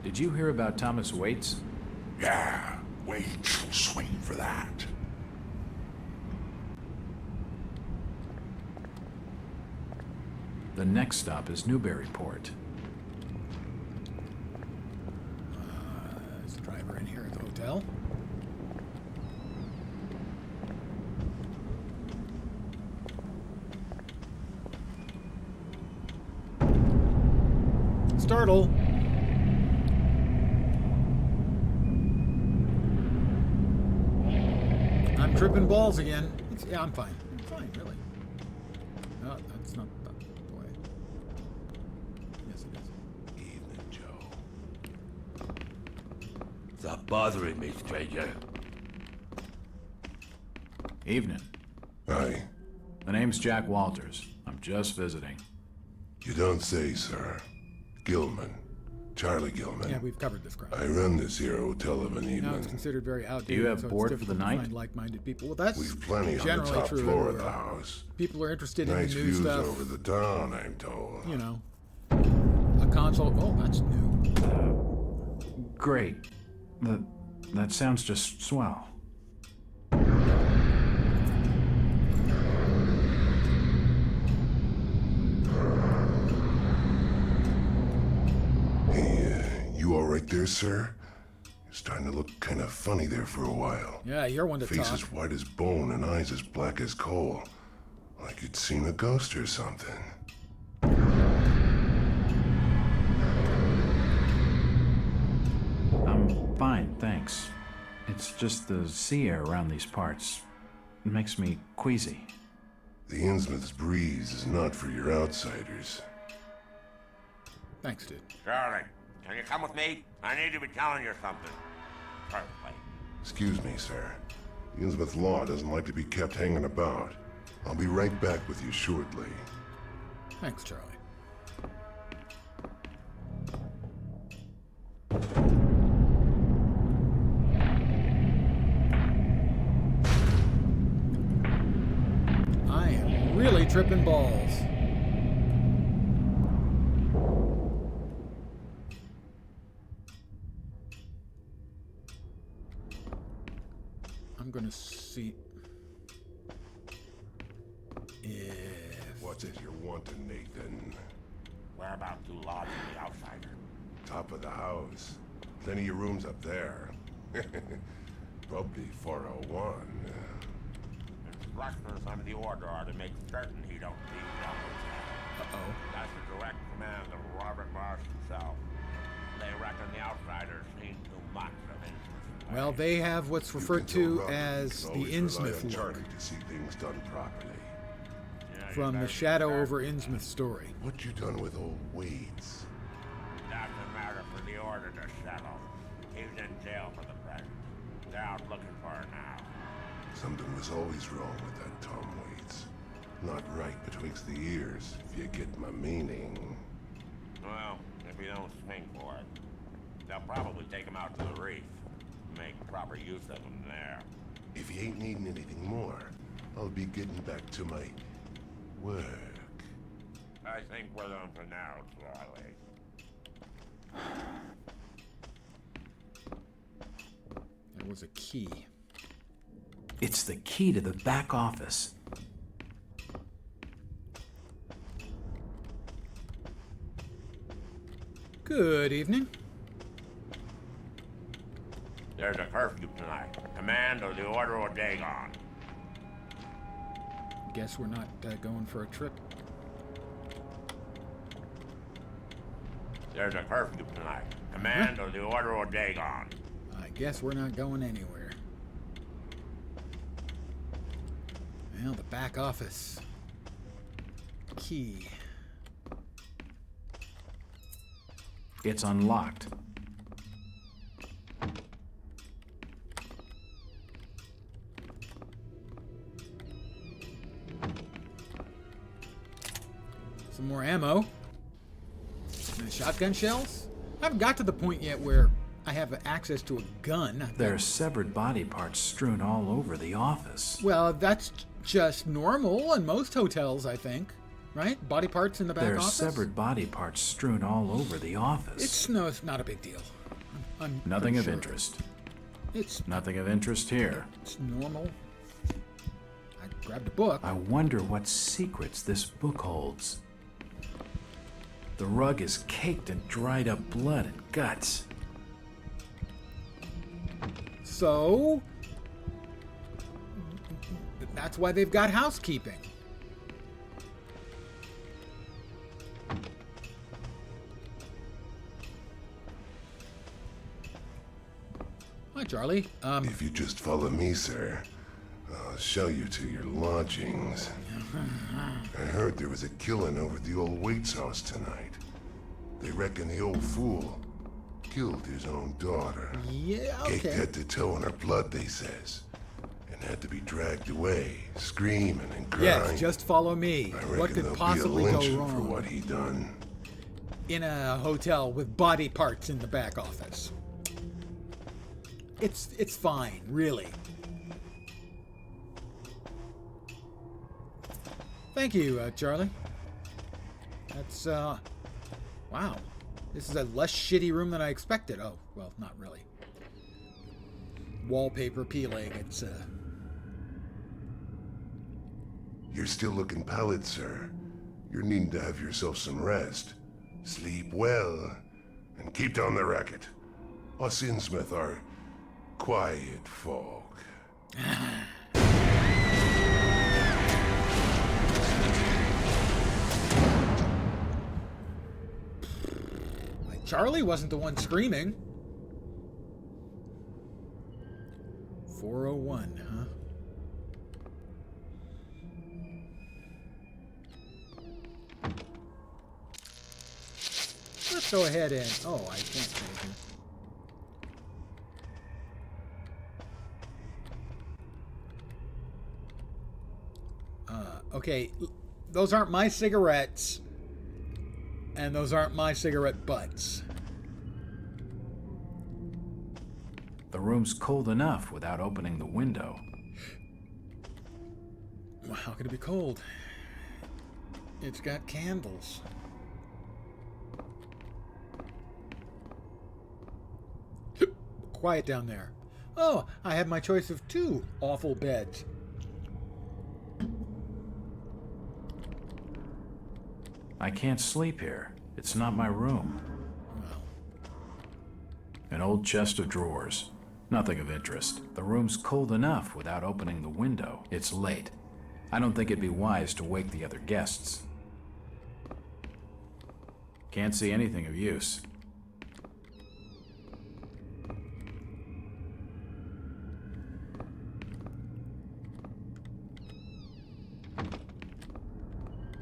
Did you hear about Thomas Waits? Yeah, Waits will swing for that. The next stop is Newburyport. There's the driver in here at the hotel. Startle. I'm tripping balls again. Yeah, I'm fine. I'm fine, really. No, that's not the way. Yes, it is. Evening, Joe. Stop bothering me, stranger. Evening. Hi. The name's Jack Walters. I'm just visiting. You don't say, sir. Gilman. Charlie Gilman. Yeah, we've covered this crowd. I run this here hotel of an evening. Now it's considered very outdated. Do you have so board it's for the difficult to night? find like-minded people. Well, that's We've plenty on the generally top true floor of everywhere. the house. People are interested Nice in the new views stuff. over the town, I'm told. You know, a console. Oh, that's new. Great. That sounds just swell. You all right there, sir? You're starting to look kind of funny there for a while. Yeah, you're one to Face talk. as white as bone and eyes as black as coal. Like you'd seen a ghost or something. I'm fine, thanks. It's just the sea air around these parts. It makes me queasy. The Innsmouth's breeze is not for your outsiders. Thanks, dude. Charlie, can you come with me? I need to be telling you something. Perfectly. Excuse me, sir. The Innsmouth law doesn't like to be kept hanging about. I'll be right back with you shortly. Thanks, Charlie. I am really tripping balls. I'm gonna see if... What's it you're wanting, Nathan? Whereabouts do lodge in the outsider? Top of the house. Plenty of rooms up there. Probably 401. Instructions under the order are to make certain he don't leave the Uh-oh. That's the direct command of Robert Marsh himself. They reckon the outsiders seen too much of Innsmouth. Well, they have what's referred to as the Innsmouth look Charlie to see things done properly. from the Shadow over Innsmouth story. What you done with old Waits? That's a matter for the order to settle. He's in jail for the present. They're out looking for her now. Something was always wrong with that Tom Waits. Not right betwixt the ears, if you get my meaning. Well, if you don't swing for it. They'll probably take him out to the reef. Make proper use of him there. If you ain't needing anything more, I'll be getting back to my work. I think we're done for now, Charlie. There was a key. It's the key to the back office. Good evening. There's a curfew tonight. Command or the order or Dagon. Guess we're not going for a trip. There's a curfew tonight. Command or the order or Dagon. I guess we're not going anywhere. Well, the back office. Key. It's unlocked. Some more ammo. And shotgun shells? I haven't got to the point yet where I have access to a gun. There are severed body parts strewn all over the office. Well, that's just normal in most hotels, I think. Right? Body parts in the back office? There are severed body parts strewn all over the office. It's not a big deal. I'm nothing of sure. interest. It's nothing of interest here. It's normal. I grabbed a book. I wonder what secrets this book holds. The rug is caked in dried up blood and guts. So, that's why they've got housekeeping. Hi, Charlie. If you just follow me, sir, I'll show you to your lodgings. I heard there was a killing over at the old Waite's house tonight. They reckon the old fool killed his own daughter. Yeah, okay. Caked head to toe in her blood, they says. And had to be dragged away, screaming and crying. Yes, just follow me. I reckon What could there'll possibly be a go lynching wrong for what he done. in a hotel with body parts in the back office? It's fine, really. Thank you, Charlie. That's, wow. This is a less shitty room than I expected. Oh, well, not really. Wallpaper peeling, it's, You're still looking pallid, sir. You're needing to have yourself some rest. Sleep well, and keep down the racket. Us Innsmouth are quiet folk. Charlie wasn't the one screaming. 401, huh? Let's go ahead and... Oh, I can't say anything. Okay, those aren't my cigarettes. And those aren't my cigarette butts. The room's cold enough without opening the window. Well, how could it be cold? It's got candles. Quiet down there. Oh, I have my choice of 2 awful beds. I can't sleep here. It's not my room. Well. An old chest of drawers. Nothing of interest. The room's cold enough without opening the window. It's late. I don't think it'd be wise to wake the other guests. Can't see anything of use.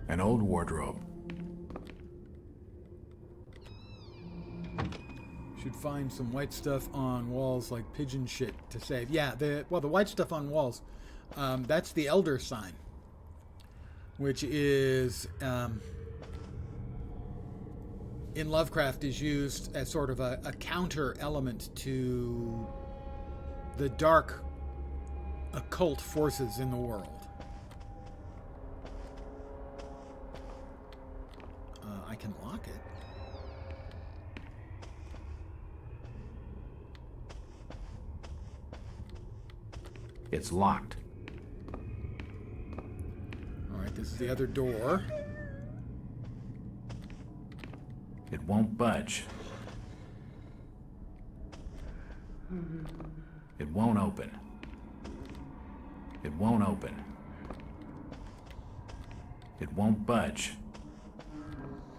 An old wardrobe. Should find some white stuff on walls like pigeon shit to save. Yeah, the white stuff on walls, that's the elder sign, which is in Lovecraft is used as sort of a counter element to the dark occult forces in the world. I can lock it. It's locked. All right, this is the other door. It won't budge. It won't open. It won't open. It won't budge.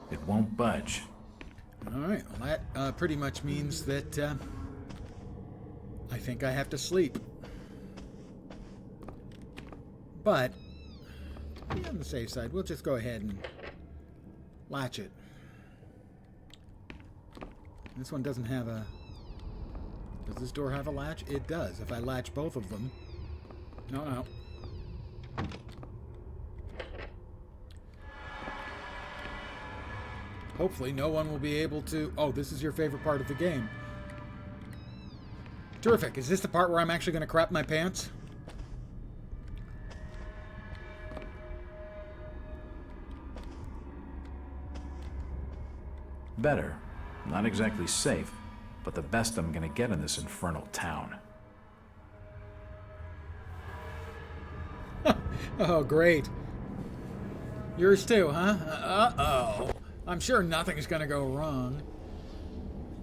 It won't budge. All right, well, that pretty much means that I think I have to sleep. But, to be on the safe side, we'll just go ahead and latch it. This one doesn't have a... Does this door have a latch? It does. If I latch both of them... No. Hopefully no one will be able to... Oh, this is your favorite part of the game. Terrific. Is this the part where I'm actually going to crap my pants? Better. Not exactly safe, but the best I'm gonna get in this infernal town. Oh, great. Yours too, huh? Uh-oh. I'm sure nothing's gonna go wrong.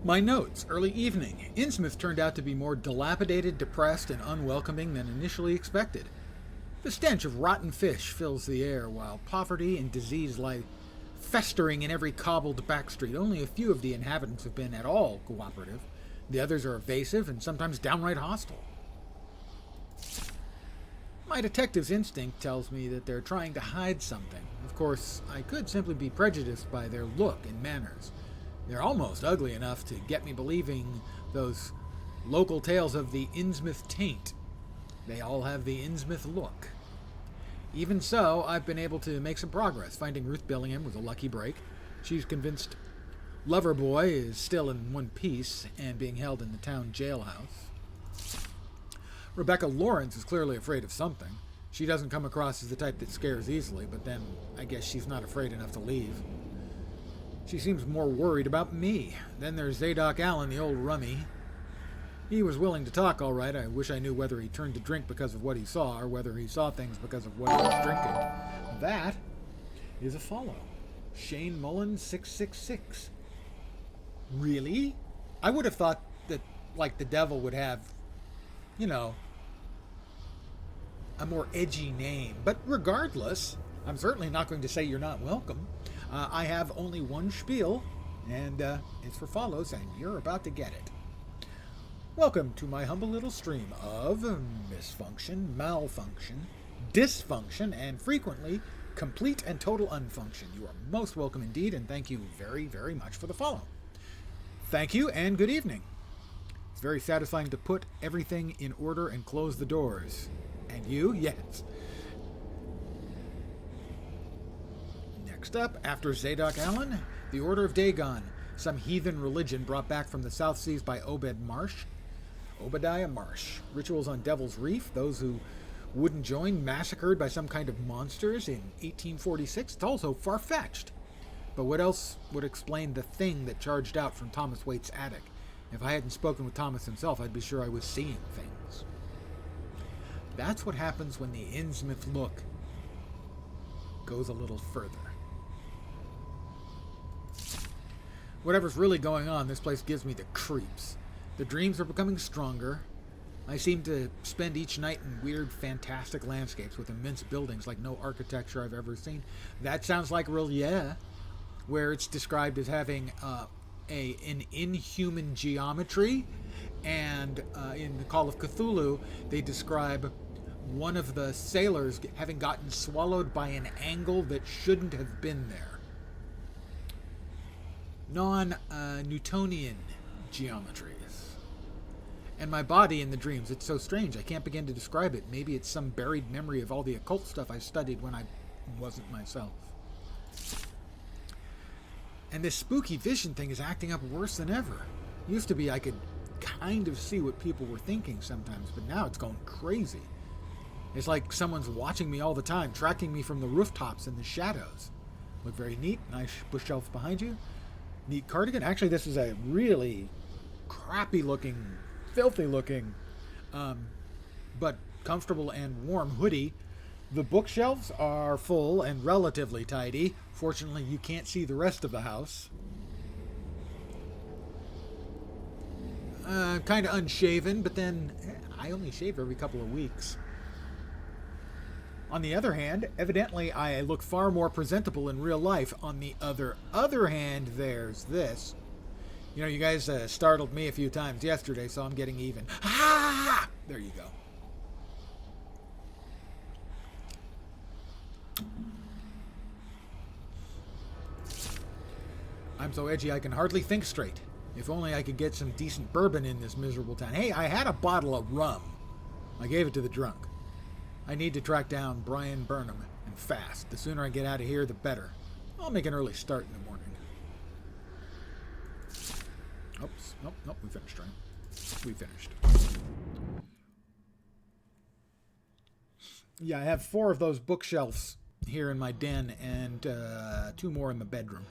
My notes. Early evening. Innsmouth turned out to be more dilapidated, depressed, and unwelcoming than initially expected. The stench of rotten fish fills the air, while poverty and disease lie festering in every cobbled back street. Only a few of the inhabitants have been at all cooperative. The others are evasive and sometimes downright hostile. My detective's instinct tells me that they're trying to hide something. Of course, I could simply be prejudiced by their look and manners. They're almost ugly enough to get me believing those local tales of the Innsmouth taint. They all have the Innsmouth look. Even so, I've been able to make some progress. Finding Ruth Billingham was a lucky break. She's convinced Loverboy is still in one piece and being held in the town jailhouse. Rebecca Lawrence is clearly afraid of something. She doesn't come across as the type that scares easily, but then I guess she's not afraid enough to leave. She seems more worried about me. Then there's Zadok Allen, the old rummy. He was willing to talk, all right. I wish I knew whether he turned to drink because of what he saw or whether he saw things because of what he was drinking. That is a follow. Shane Mullen 666. Really? I would have thought that, like, the devil would have, you know, a more edgy name. But regardless, I'm certainly not going to say you're not welcome. I have only one spiel, and it's for follows, and you're about to get it. Welcome to my humble little stream of misfunction, malfunction, dysfunction, and frequently complete and total unfunction. You are most welcome indeed, and thank you very, very much for the follow. Thank you, and good evening. It's very satisfying to put everything in order and close the doors. And you? Yes. Next up, after Zadok Allen, the Order of Dagon, some heathen religion brought back from the South Seas by Obadiah Marsh. Rituals on Devil's Reef, those who wouldn't join massacred by some kind of monsters in 1846. It's also far-fetched. But what else would explain the thing that charged out from Thomas Waite's attic? If I hadn't spoken with Thomas himself, I'd be sure I was seeing things. That's what happens when the Innsmouth look goes a little further. Whatever's really going on, this place gives me the creeps. The dreams are becoming stronger. I seem to spend each night in weird, fantastic landscapes with immense buildings like no architecture I've ever seen. That sounds like Rillier, where it's described as having an inhuman geometry. And in the Call of Cthulhu, they describe one of the sailors having gotten swallowed by an angle that shouldn't have been there. Non-Newtonian geometries. And my body in the dreams, it's so strange. I can't begin to describe it. Maybe it's some buried memory of all the occult stuff I studied when I wasn't myself. And this spooky vision thing is acting up worse than ever. Used to be I could kind of see what people were thinking sometimes, but now it's going crazy. It's like someone's watching me all the time, tracking me from the rooftops in the shadows. Look very neat. Nice bookshelf behind you. Neat cardigan. Actually, this is a really crappy looking, filthy looking, but comfortable and warm hoodie. The bookshelves are full and relatively tidy. Fortunately, you can't see the rest of the house. Kind of unshaven, but then I only shave every couple of weeks. On the other hand, evidently I look far more presentable in real life. On the other hand, there's this. You know, you guys startled me a few times yesterday, so I'm getting even. Ah! There you go. I'm so edgy I can hardly think straight. If only I could get some decent bourbon in this miserable town. Hey, I had a bottle of rum. I gave it to the drunk. I need to track down Brian Burnham, and fast. The sooner I get out of here, the better. I'll make an early start in the morning. Oops. Nope, we finished, right? We finished. Yeah, I have 4 of those bookshelves here in my den, and 2 more in the bedroom.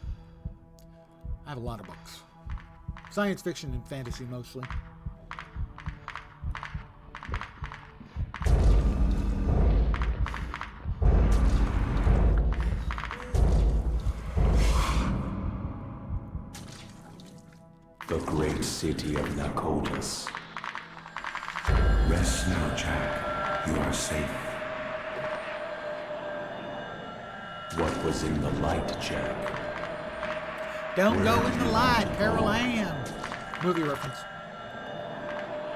I have a lot of books. Science fiction and fantasy, mostly. The great city of Nakotas. Rest now, Jack. You are safe. What was in the light, Jack? Don't go in the light, Carol Ann. Movie reference.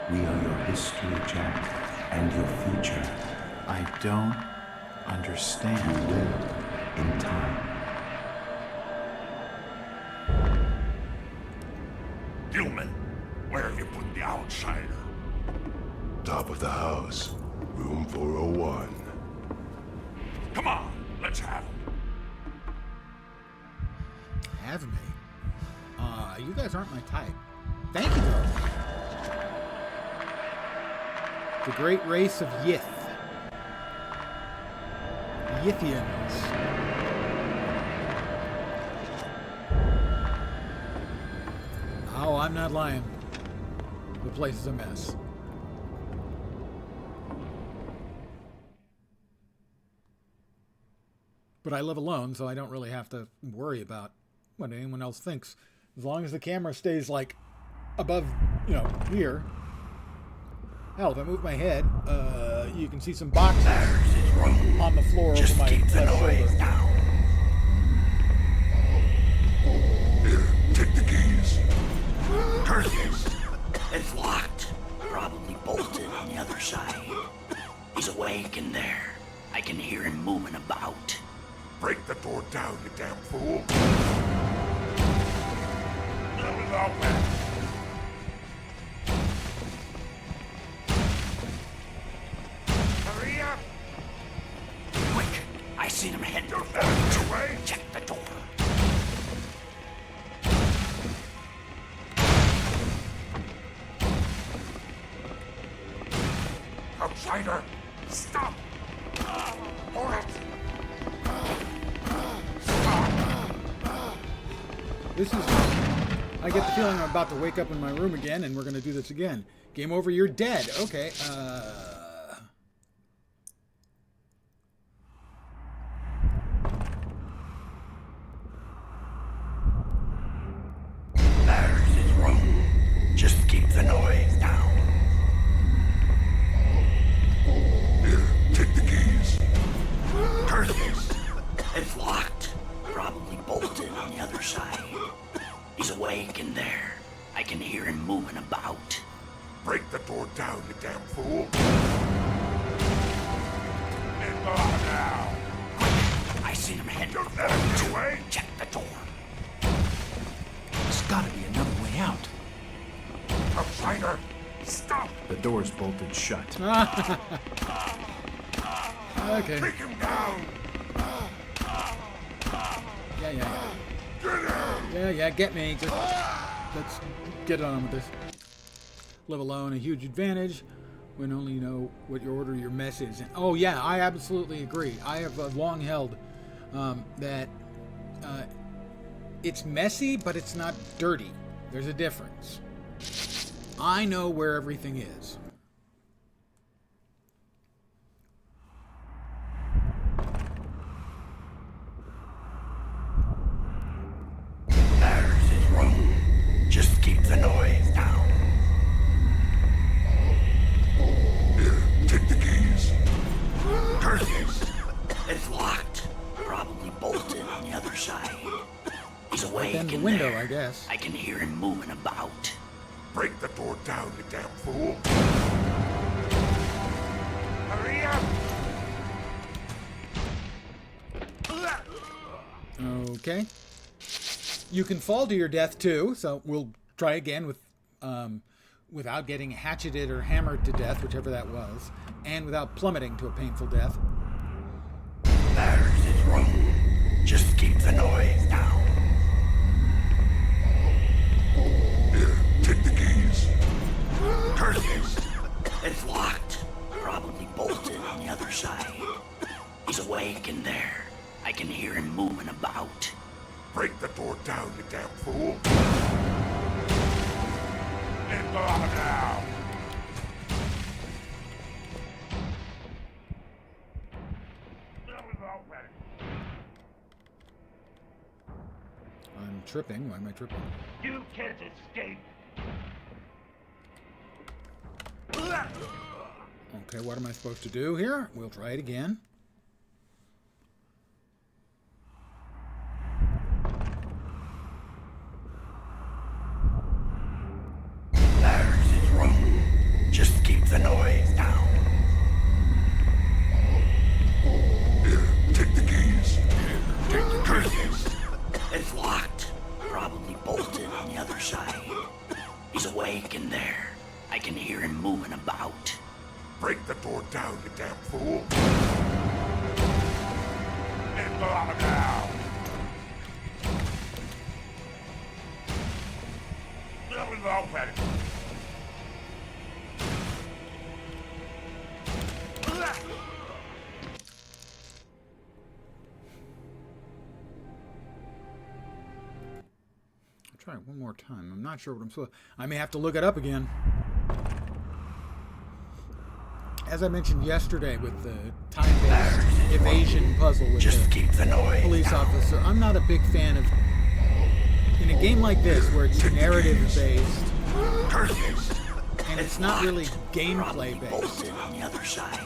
We are your history, Jack, and your future. I don't understand. You will, in time. Gilman, where have you put the outsider? Top of the house, room 401. Come on, let's have him. Have me? You guys aren't my type. Thank you, though. The great race of Yith. Yithians. Oh, I'm not lying. The place is a mess. But I live alone, so I don't really have to worry about what anyone else thinks. As long as the camera stays, like, above, here. Hell, if I move my head, you can see some boxes on the floor over my left shoulder. Here, take the keys. Curtis, it's locked. Probably bolted on the other side. He's awake in there. I can hear him moving about. Break the door down, you damn fool. Let it open. Hurry up. Quick, I seen him head. You're out away. Check the door. Outsider, stop. Hold it. This is... I get the feeling I'm about to wake up in my room again, and we're going to do this again. Game over, you're dead. Okay, There's his room. Just keep the noise down. Here, take the keys. Curtis, it's locked. Probably bolted on the other side. He's awake in there. I can hear him moving about. Break the door down, you damn fool. It's on now. Quick, I seen him head. You're out away. Check the door. There's gotta be another way out. Outsider, stop. The door's bolted shut. okay. Take him down. Yeah. Yeah, get me. Just let's get on with this. Let alone a huge advantage when only you know what your order your mess is. Oh yeah, I absolutely agree. I have long held that it's messy, but it's not dirty. There's a difference. I know where everything is. There's his room. Just keep the noise down. Here, take the keys. Curses! It's locked. Probably bolted on the other side. He's awake Then the in window, there. I guess. I can hear him moving about. Break the door down, you damn fool. Hurry up! Okay. You can fall to your death too, so we'll try again with without getting hatcheted or hammered to death, whichever that was, and without plummeting to a painful death. There's his room. Just keep the noise down. Here, take the keys. Curses! It's locked. Probably bolted on the other side. He's awake in there. I can hear him moving about. Break the door down, you damn fool. It's on now! I'm tripping. Why am I tripping? You can't escape! Okay, what am I supposed to do here? We'll try it again. There's his room. Just keep the noise down. Here, take the keys. Take the curses. It's locked. Probably bolted on the other side. He's awake in there. I can hear him moving about. Break the door down, you damn fool. It's on now! It was open! I'll try it one more time. I'm not sure what I'm supposed to... I may have to look it up again. As I mentioned yesterday with the time-based evasion puzzle with Just the keep the noise police down. officer, I'm not a big fan of... In a game like this, where it's narrative-based, Curses. and it's not really gameplay-based, Bolted on the other side.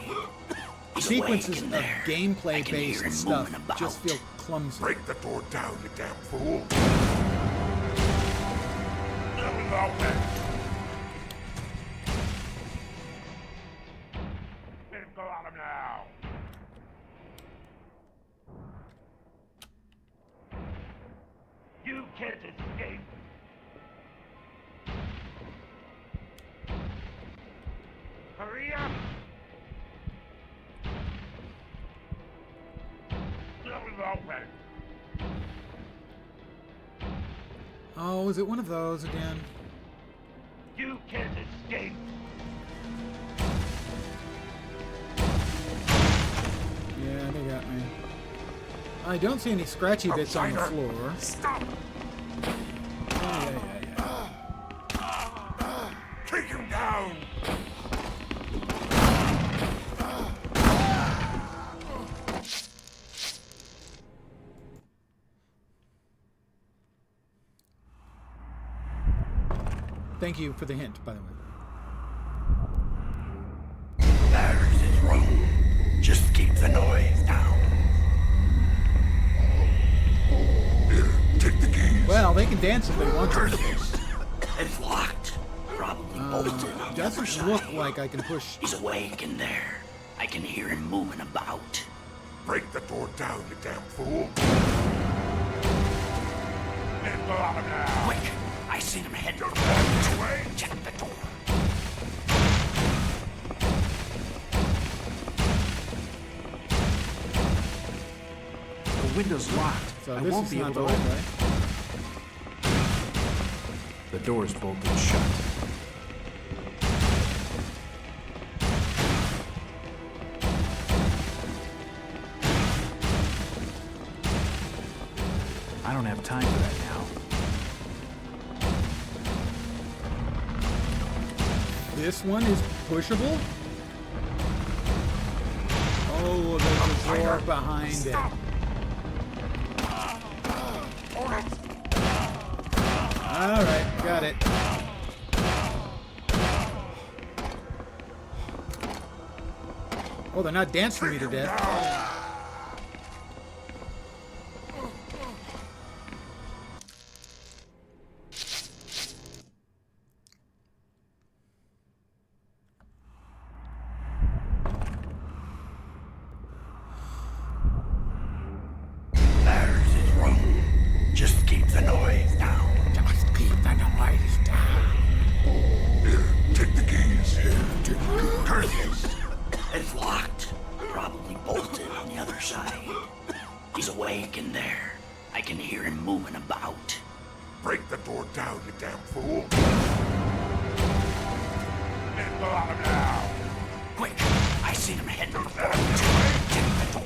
He's sequences awake in of there. I can hear gameplay-based him stuff moving about. just feel clumsy. Break the door down, you damn fool. It was open! It's on now! You can't escape! Hurry up! It was open! Oh, is it one of those again? You can't escape! Yeah, they got me. I don't see any scratchy bits on the floor. Stop! Yeah. Take him down. Thank you for the hint, by the way. There's his room. Just keep the noise down. Here, take the keys. Well, they can dance if they want to. Curses. It's locked. Probably bolted on the other Doesn't side. look like I can push. He's awake in there. I can hear him moving about. Break the door down, you damn fool. It's on now! Quick! I seen him head for this way. Check the door. The window's locked. So I this won't is be not able the to right open way. it. door's bolted shut. I don't have time for that now. This one is pushable? Oh, there's a door behind it. Alright, got it. Oh, they're not dancing me to death. There's his room. Just keep the noise down. Just keep the noise down. Here, take the keys. Here, take the keys. Curtis! It's locked. Probably bolted on the other side. He's awake in there. I can hear him moving about. Break the door down, you damn fool. Get on now. Quick! I seen him heading for the door. Check the door.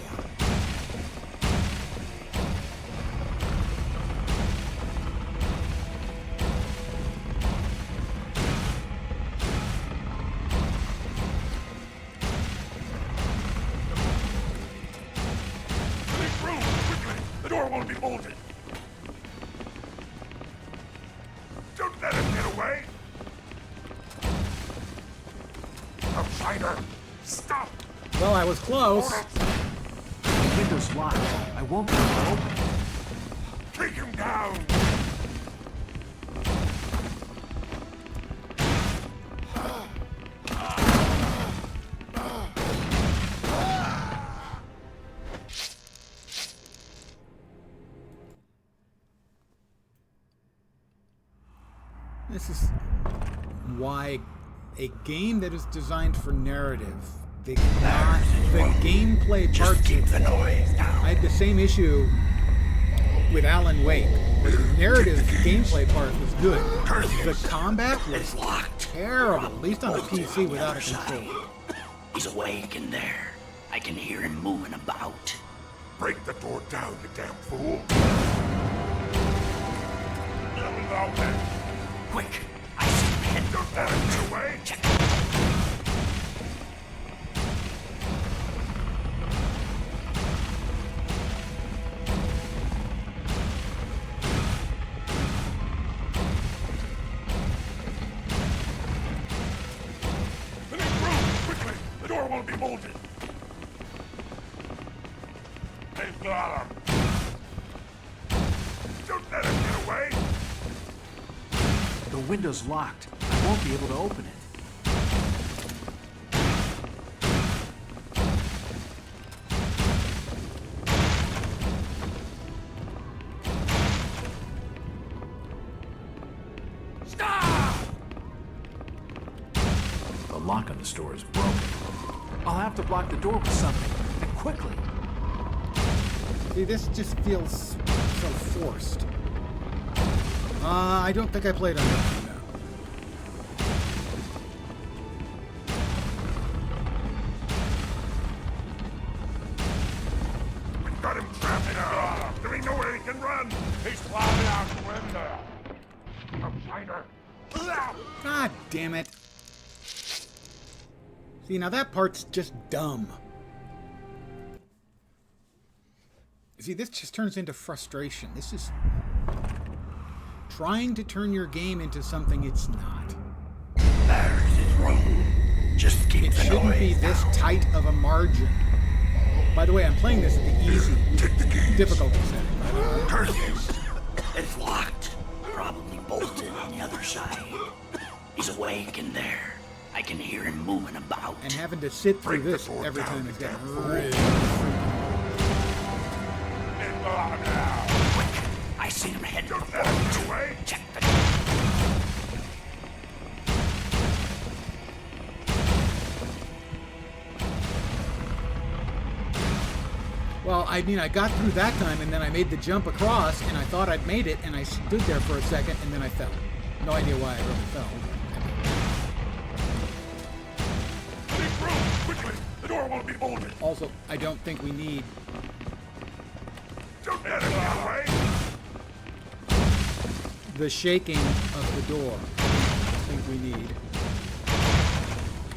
Make room, quickly. The door won't be bolted. Don't let him get away. Outsider, stop. Well, I was close. The window's locked. I won't be able to open it. Take him down. This is why a game that is designed for narrative, the gameplay Just parts. keep the noise down. I had the same issue with Alan Wake, where the narrative gameplay part was good. The combat was It's locked. terrible, at least on a Bolted PC on the without a other side. controller. He's awake in there. I can hear him moving about. Break the door down, you damn fool. Let me go, man. Quick! I see him heading Don't let him get away. Check. Make room, quickly. The door won't be bolted. They got him. Don't let him get away. The window's locked. I won't be able to open it. Stop! The lock on the store is broken. I'll have to block the door with something. And quickly. See, this just feels so forced. I don't think I played on that. No. We've got him trapped in a... There ain't nowhere he can run. He's climbing out the window. Outsider. God damn it. See, now that part's just dumb. See, this just turns into frustration. This is trying to turn your game into something it's not. There's his room. Just keep It the shouldn't noise be this down. tight of a margin. By the way, I'm playing this at the easy difficulty setting. By the way. Curtis! It's locked. Probably bolted on the other side. He's awake in there. I can hear him moving about. And having to sit through Break the this door every down, time is you getting damn fool. really... Get on now. Quick! I seen him heading for Don't let him get away. Check the door. Well, I mean, I got through that time, and then I made the jump across, and I thought I'd made it, and I stood there for a second, and then I fell. no idea why I really fell. Make room! Quickly! The door won't be bolted! Also, I don't think we need... Don't let it get away! the shaking of the door. I don't think we need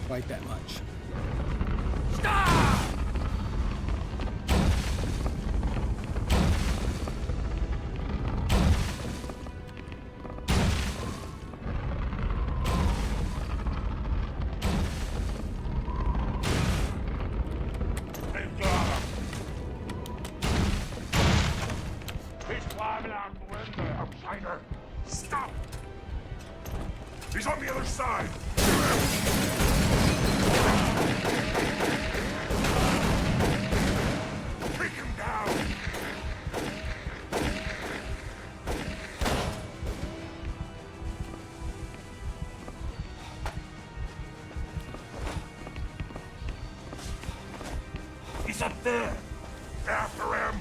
quite that much. Stop! Stop! He's on the other side! Take him down! He's up there! After him!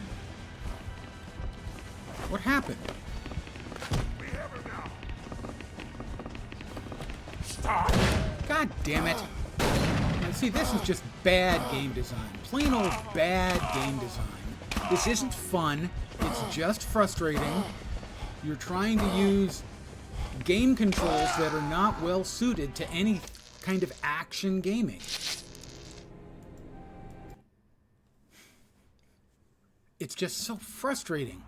What happened? God damn it. Now, see, this is just bad game design. Plain old bad game design. This isn't fun. It's just frustrating. You're trying to use game controls that are not well suited to any kind of action gaming. It's just so frustrating.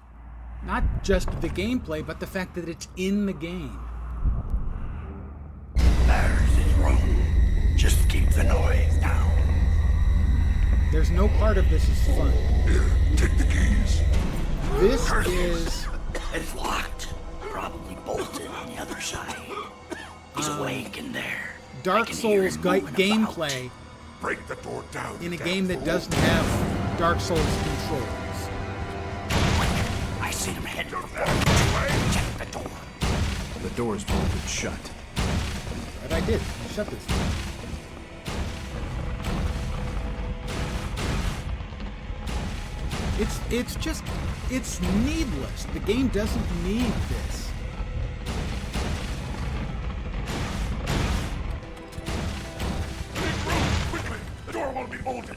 Not just the gameplay, but the fact that it's in the game. There's his room. Just keep the noise down. There's no part of this is fun. Here, take the keys. This is... It's locked. Probably bolted on the other side. He's awake in there. Dark Souls gameplay. Break the door down. In a game that doesn't have Dark Souls controls. I see him head for Check the door. The door's bolted shut. But I did. I shut this thing. It's just, it's needless. The game doesn't need this. Make room! Quickly! The door won't be bolted!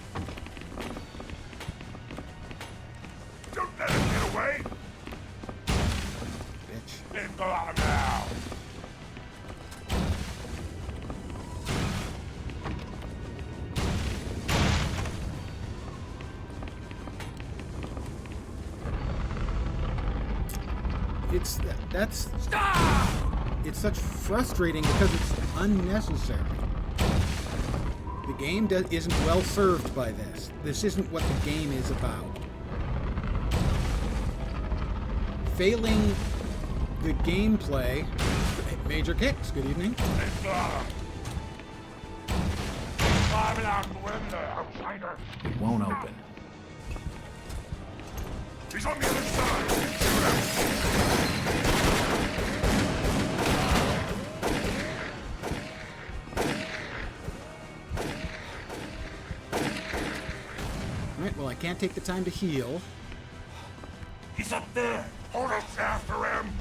Don't let him get away! Bitch. Let him go out now! That's Stop! It's such frustrating because it's unnecessary. The game isn't well served by this. This isn't what the game is about. Failing the gameplay. Major Kicks, good evening. Climbing out the window, outsider. It won't open. He's on the other side. Alright, well, I can't take the time to heal. He's up there. Hold us after him.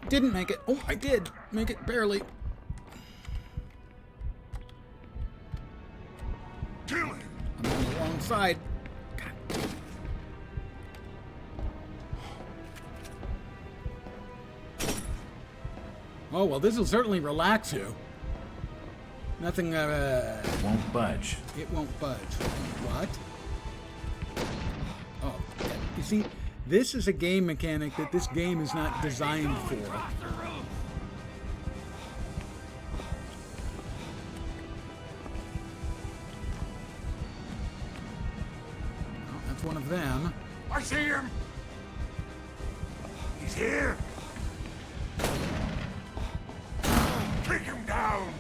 Didn't make it. Oh, I did make it barely. Kill him. I'm on the wrong side. God. Oh, well, this will certainly relax you. Nothing, It won't budge. It won't budge. What? Oh, you see, this is a game mechanic that this game is not designed for. Oh, that's one of them. I see him. He's here. Take him down.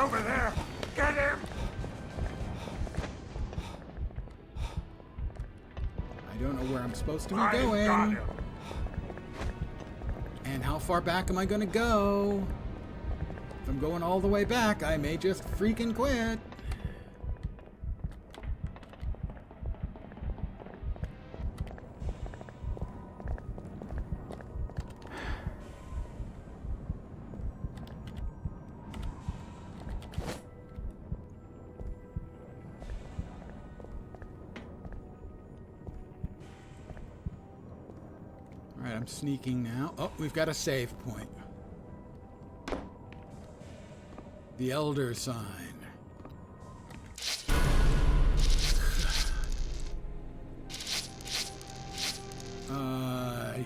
over there! Get him! I don't know where I'm supposed to be I've going. got him. And how far back am I going to go? If I'm going all the way back, I may just freaking quit. Alright, I'm sneaking now. Oh, we've got a save point. The Elder Sign.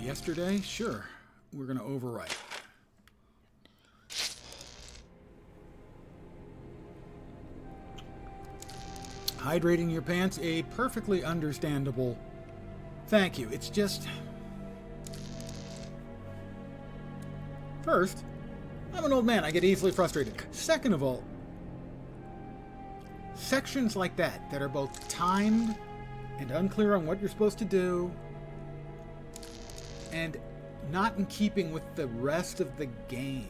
Yesterday? Sure. We're going to overwrite. Hydrating your pants, a perfectly understandable thank you. It's just... First, I'm an old man. I get easily frustrated. Second of all, sections like that are both timed and unclear on what you're supposed to do and not in keeping with the rest of the game.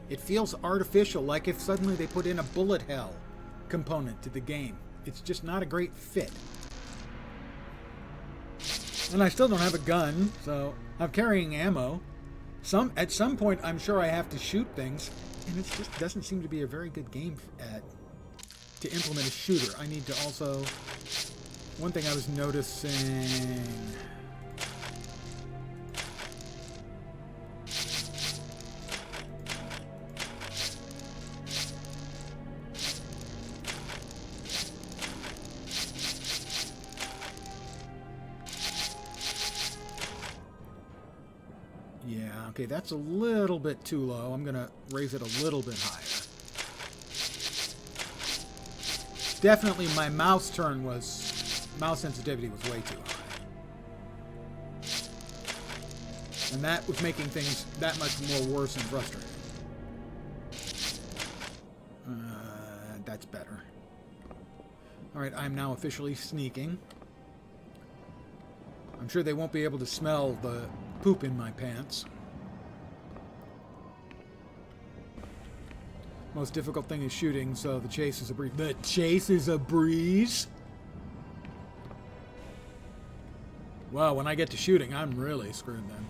It feels artificial, like if suddenly they put in a bullet hell component to the game. It's just not a great fit. And I still don't have a gun, so I'm carrying ammo. At some point, I'm sure I have to shoot things, and it just doesn't seem to be a very good game to implement a shooter. I need to also... One thing I was noticing... Yeah, okay, that's a little bit too low. I'm going to raise it a little bit higher. Definitely my mouse sensitivity was way too high. And that was making things that much more worse and frustrating. That's better. Alright, I'm now officially sneaking. I'm sure they won't be able to smell the poop in my pants. Most difficult thing is shooting, so the chase is a breeze. The chase is a breeze? Well, when I get to shooting, I'm really screwed then.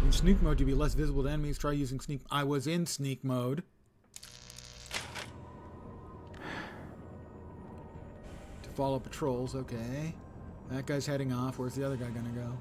In sneak mode, to be less visible to enemies, try using sneak... I was in sneak mode. Follow patrols, okay. That guy's heading off. Where's the other guy gonna go?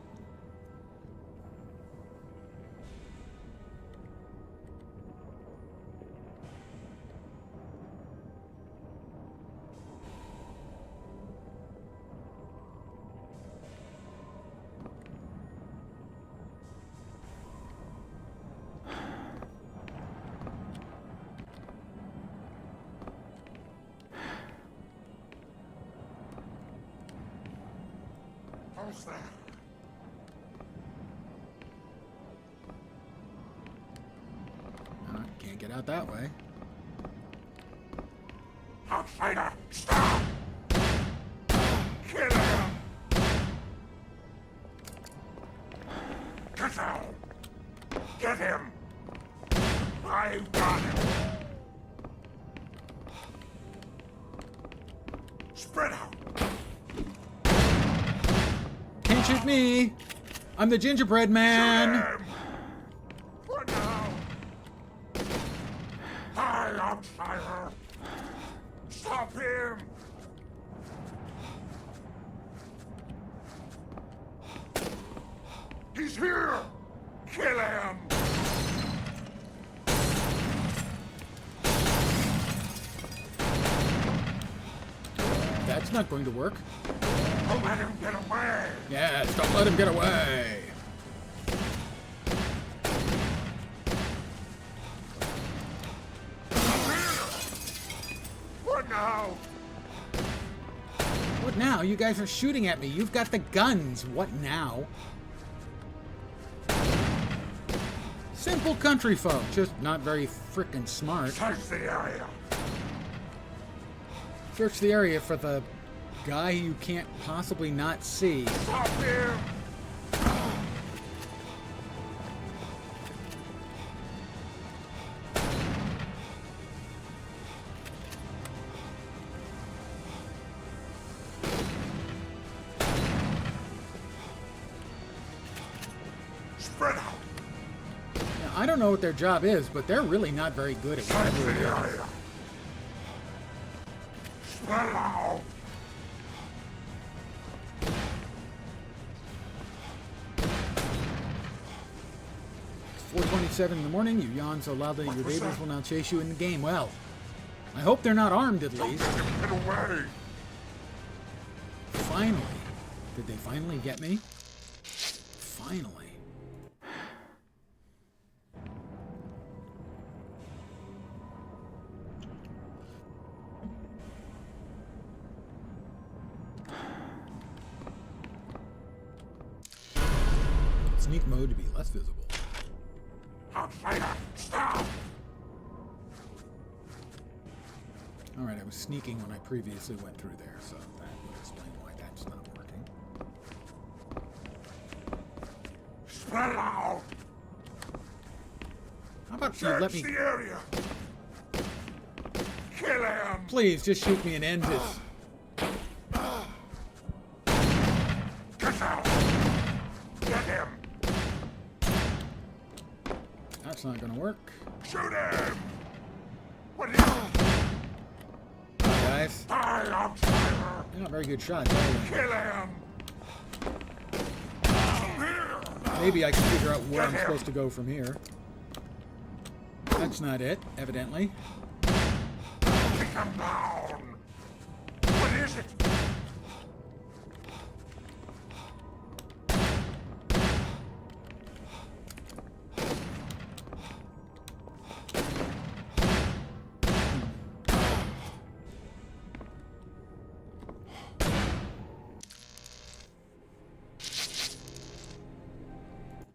Can't get out that way. Outsider, stop! Kill him! Cthulhu! Get him! I've got him! Spread out! Can't shoot me! I'm the gingerbread man! For now! Hi, outsider! Stop him! He's here! Kill him! That's not going to work. Don't let him get away! Yes, don't let him get away! What now? What now? You guys are shooting at me. You've got the guns. What now? Simple country folk, just not very frickin' smart. Search the area. Search the area for the guy you can't possibly not see. Stop here. Spread out. Now, I don't know what their job is, but they're really not very good at Search whatever the it is. area. Spread out. It's 4:27 in the morning. You yawn so loudly your neighbors will now chase you in the game. Well, I hope they're not armed at least. Get away. Finally. Did they finally get me? Finally. Sneak mode to be less visible. Outsider, stop. Alright, I was sneaking when I previously went through there, so that would explain why that's not working. Spread out. How about you Search let me... the area. Kill him. Please, just shoot me and end this. Get out. Get him. That's not gonna work. Shoot him. What are you? Hi, guys. Die, outsider. You're not very good shots, are you? Kill him. Maybe I can figure out where Get I'm him. supposed to go from here. That's not it, evidently. Take him down. What is it?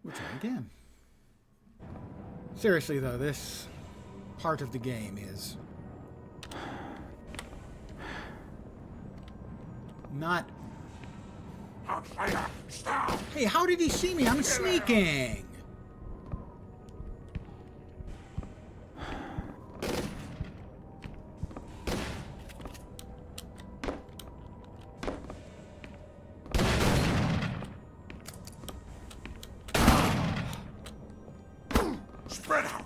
We'll try again. Seriously, though, this part of the game is not... Outsider, stop. Hey, how did he see me? I'm sneaking! Spread out.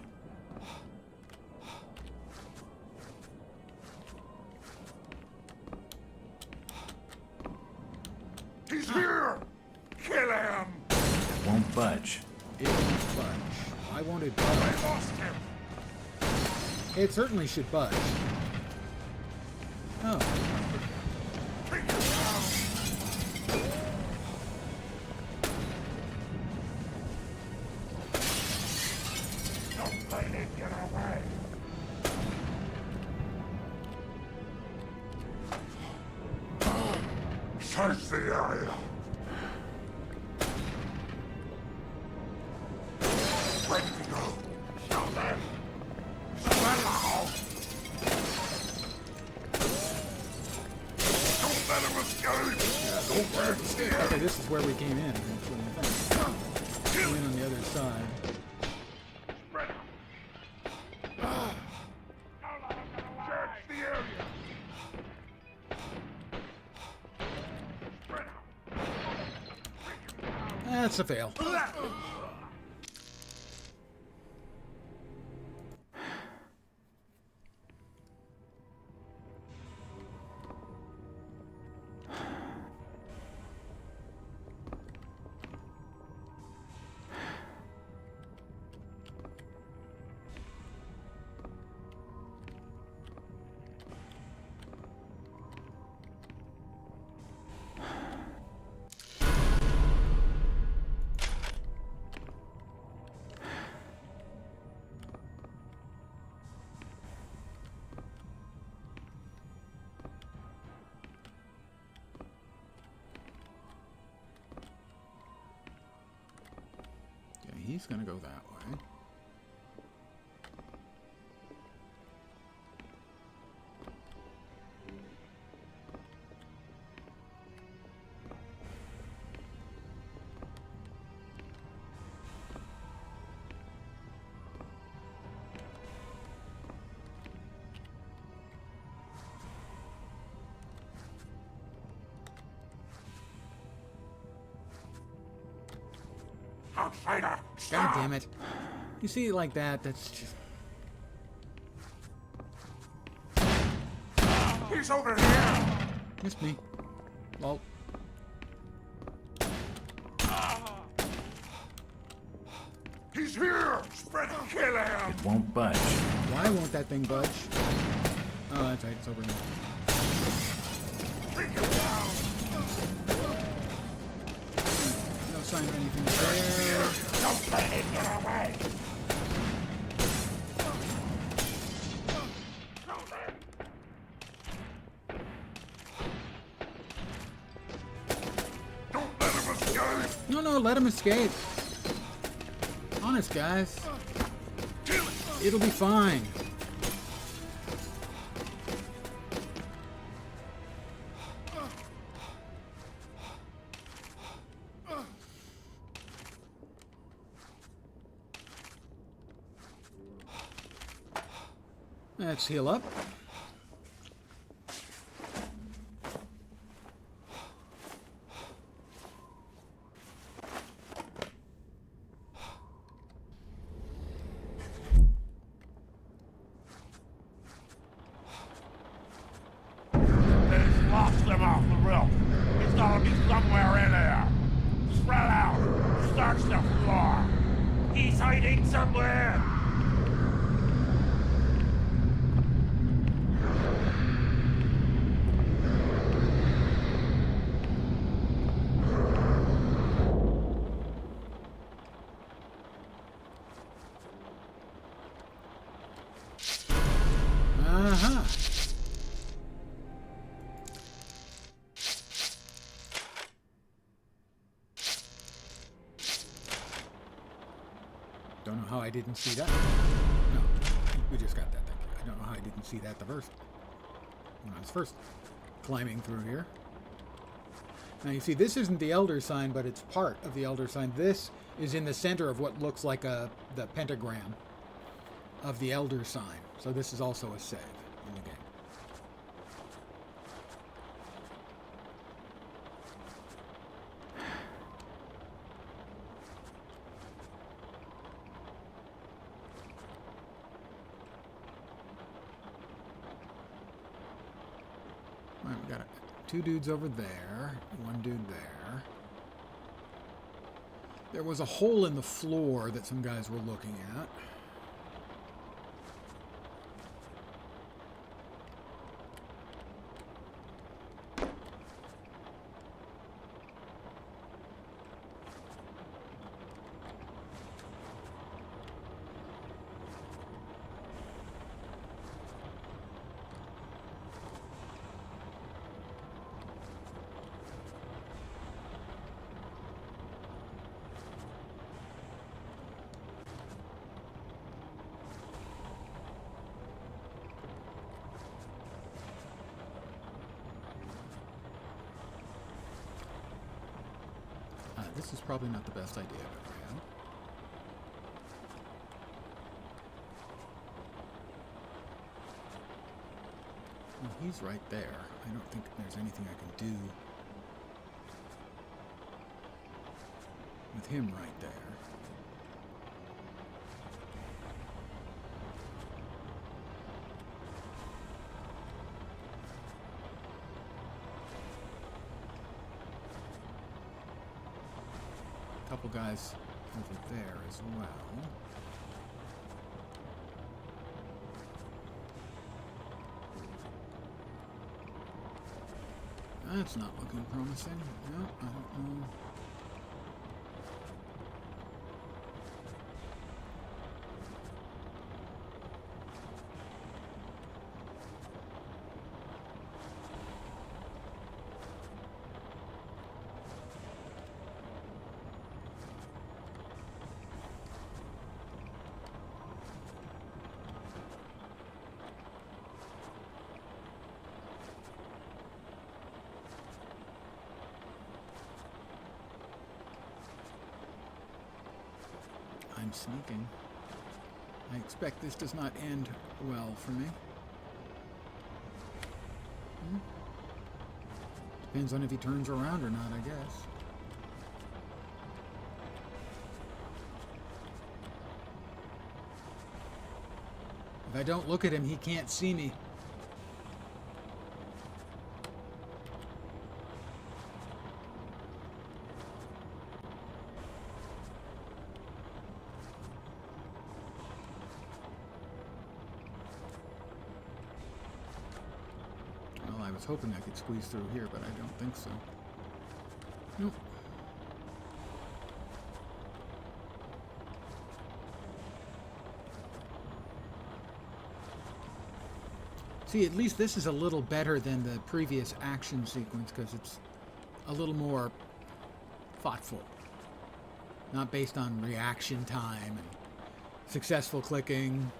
He's here. Kill him. Won't budge. It won't budge. Why won't it budge? I lost him. It certainly should budge. Oh. Take him down. Don't let it get away. Search the area. Ready to go. Show them. Spread out. Don't let him escape. Don't let him escape. Okay, this is where we came in. That's what I think. Came in on the other side. Search the area. That's a fail. he's gonna go that way. Outsider! God damn it. You see it like that, that's just... He's over here! Missed me. Well... He's here! Spread and kill him! It won't budge. Why won't that thing budge? Oh, that's right, it's over here. Bring him down! No sign of anything there. Don't let him get away! Don't let him escape! No, let him escape. Honest, guys. It'll be fine. Let's heal up. They've lost him off the roof. He's gotta be somewhere in there. Spread out. Search the floor. He's hiding somewhere. Uh-huh. Don't know how I didn't see that. No, we just got that thing. I don't know how I didn't see that when I was first climbing through here. Now you see, this isn't the Elder sign, but it's part of the Elder sign. This is in the center of what looks like the pentagram of the Elder sign. So this is also a save in the game. Alright, we got two dudes over there, one dude there. There was a hole in the floor that some guys were looking at. This is probably not the best idea I've ever had. Well, he's right there. I don't think there's anything I can do with him right there. Couple guys over there as well. That's not looking promising. No, I don't know. I'm sneaking. I expect this does not end well for me. Depends on if he turns around or not, I guess. If I don't look at him, he can't see me. Well, I was hoping I could squeeze through here, but I don't think so. Nope. See, at least this is a little better than the previous action sequence because it's a little more thoughtful. Not based on reaction time and successful clicking.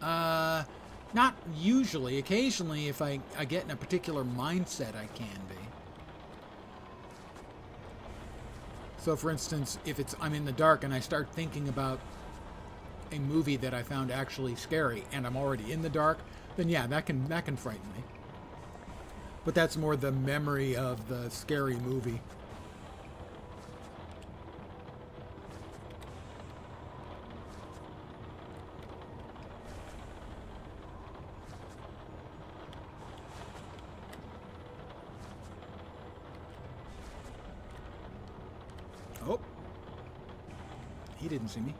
Not usually. Occasionally, if I get in a particular mindset, I can be. So, for instance, if I'm in the dark and I start thinking about a movie that I found actually scary and I'm already in the dark, then yeah, that can frighten me. But that's more the memory of the scary movie. Oh. He didn't see me.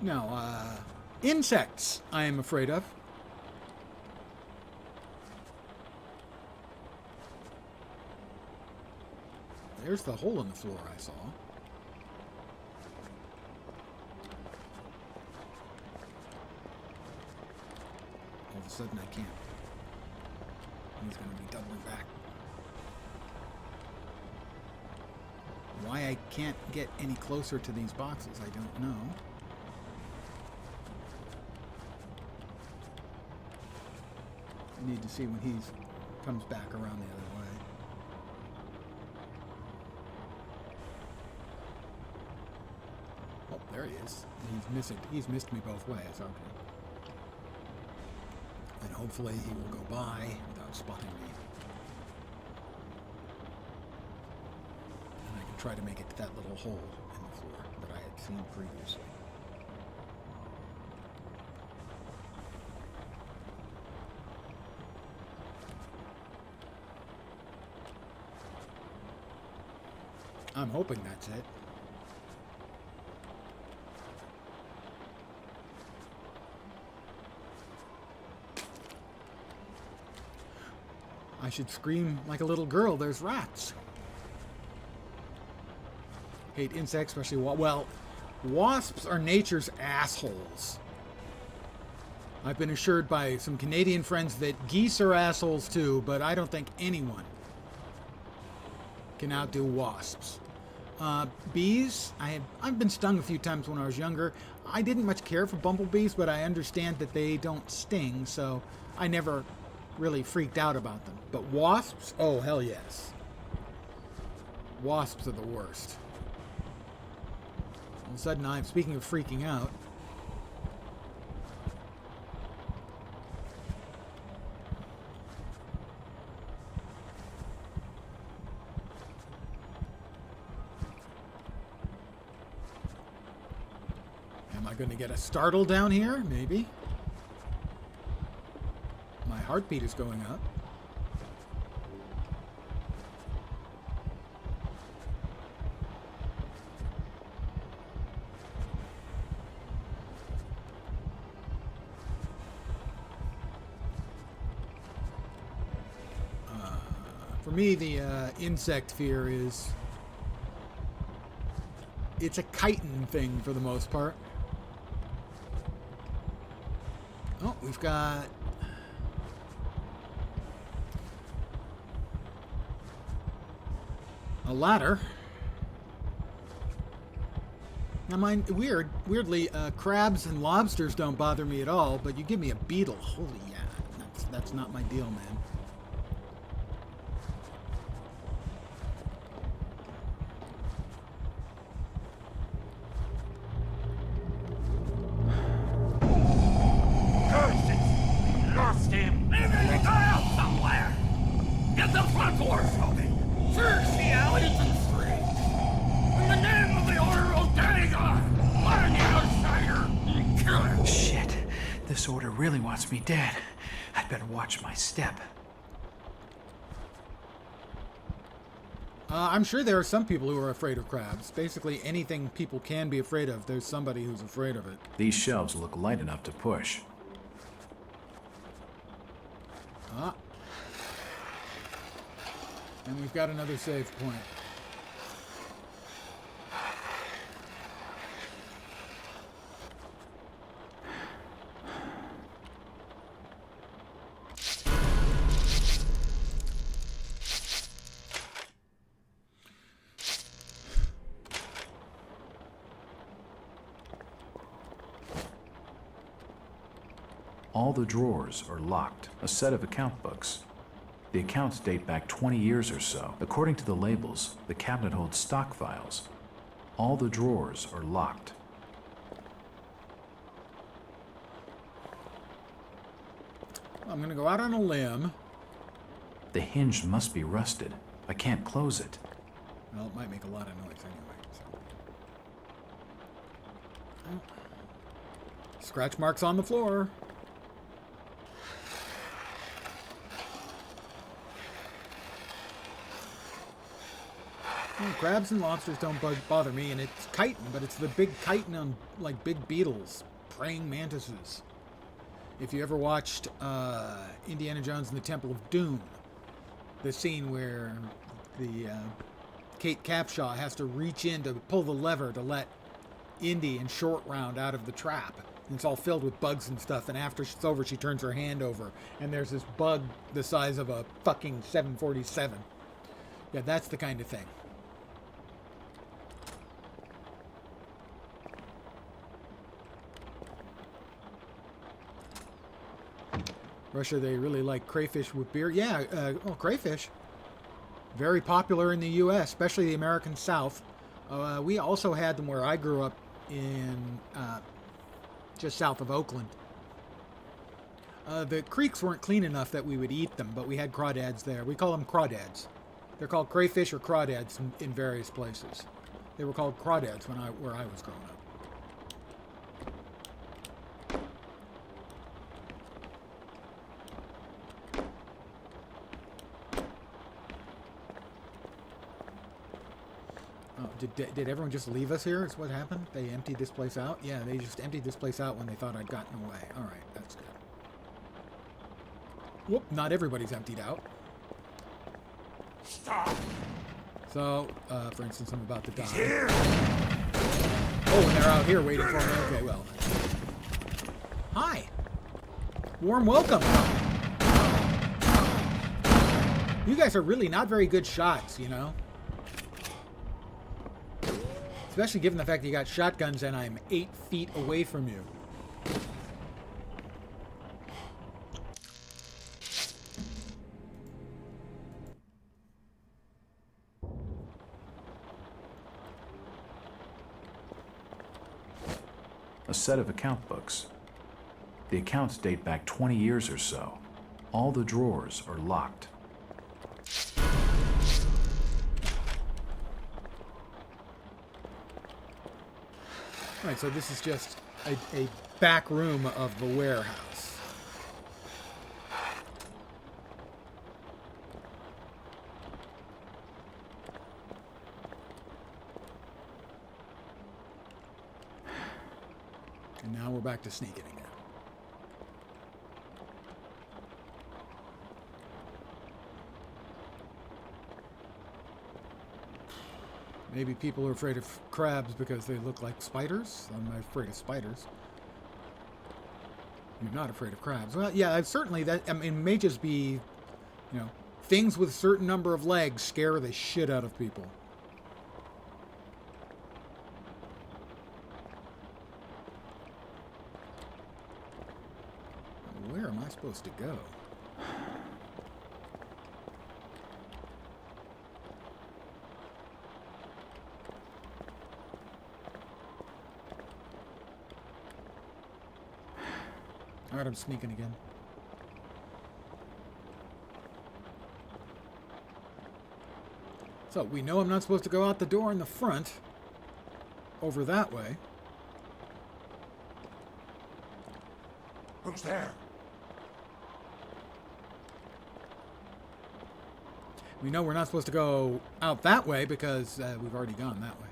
Now, insects I am afraid of. There's the hole in the floor I saw. All of a sudden I can't. He's going to be doubling back. Why I can't get any closer to these boxes, I don't know. I need to see when he comes back around the other way. Oh, there he is. He's missed me both ways. Okay. And hopefully he will go by without spotting me. And I can try to make it to that little hole in the floor that I had seen previously. I'm hoping that's it. I should scream like a little girl. There's rats. Hate insects, especially well, wasps are nature's assholes. I've been assured by some Canadian friends that geese are assholes too, but I don't think anyone can outdo wasps. Bees, I've been stung a few times when I was younger. I didn't much care for bumblebees, but I understand that they don't sting, so I never really freaked out about them. But wasps? Oh, hell yes. Wasps are the worst. All of a sudden, speaking of freaking out, going to get a startle down here? Maybe. My heartbeat is going up. For me, the insect fear is... it's a chitin thing for the most part. Oh, we've got... a ladder. I mind, weirdly, crabs and lobsters don't bother me at all, but you give me a beetle, holy yeah, that's not my deal, man. Lost him. Maybe he got out somewhere. Get the front doors open. Search the alleys and streets. In the name of the Order of Demigod, find the outsider and kill him. Shit. This order really wants me dead. I'd better watch my step. I'm sure there are some people who are afraid of crabs. Basically, anything people can be afraid of, there's somebody who's afraid of it. These shelves look light enough to push. Ah. And we've got another save point. All the drawers are locked. A set of account books. The accounts date back 20 years or so. According to the labels, the cabinet holds stock files. All the drawers are locked. I'm going to go out on a limb. The hinge must be rusted. I can't close it. Well, it might make a lot of noise anyway. So. Oh. Scratch marks on the floor. Well, crabs and lobsters don't bother me, and it's chitin, but it's the big chitin on, like, big beetles, praying mantises. If you ever watched Indiana Jones and the Temple of Doom, the scene where the Kate Capshaw has to reach in to pull the lever to let Indy and Short Round out of the trap. And it's all filled with bugs and stuff, and after it's over, she turns her hand over, and there's this bug the size of a fucking 747. Yeah, that's the kind of thing. Russia, they really like crayfish with beer. Yeah, well, crayfish. Very popular in the U.S., especially the American South. We also had them where I grew up in just south of Oakland. The creeks weren't clean enough that we would eat them, but we had crawdads there. We call them crawdads. They're called crayfish or crawdads in various places. They were called crawdads where I was growing up. Did everyone just leave us here? Is what happened? They emptied this place out? Yeah, they just emptied this place out when they thought I'd gotten away. Alright, that's good. Whoop, not everybody's emptied out. Stop. So, for instance, I'm about to die. Here. Oh, and they're out here waiting for me. Okay, well. Hi. Warm welcome. You guys are really not very good shots, you know? Especially given the fact that you got shotguns and I'm 8 feet away from you. A set of account books. The accounts date back 20 years or so. All the drawers are locked. Alright, so this is just a back room of the warehouse. And now we're back to sneaking again. Maybe people are afraid of crabs because they look like spiders. I'm not afraid of spiders. You're not afraid of crabs. Well, yeah, certainly that. I mean, it may just be, you know, things with a certain number of legs scare the shit out of people. am I supposed to go? Alright, I'm sneaking again. So, we know I'm not supposed to go out the door in the front. Over that way. Who's there? We know we're not supposed to go out that way because we've already gone that way.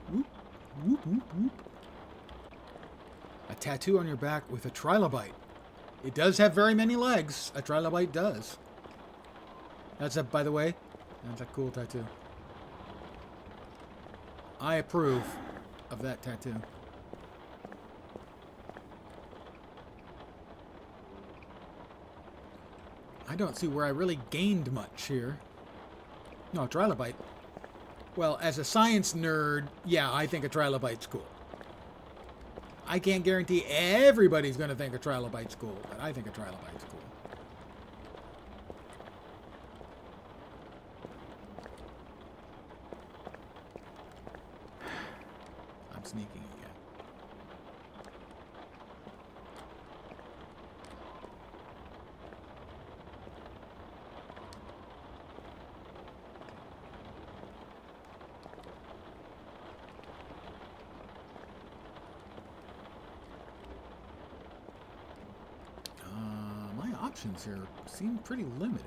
Whoop, whoop, whoop, whoop. A tattoo on your back with a trilobite. It does have very many legs. A trilobite does. That's a, by the way, that's a cool tattoo. I approve of that tattoo. I don't see where I really gained much here. No, a trilobite. Well, as a science nerd, yeah, I think a trilobite's cool. I can't guarantee everybody's going to think a trilobite's cool, but I think a trilobite's cool. I'm sneaking again. Options here seem pretty limited.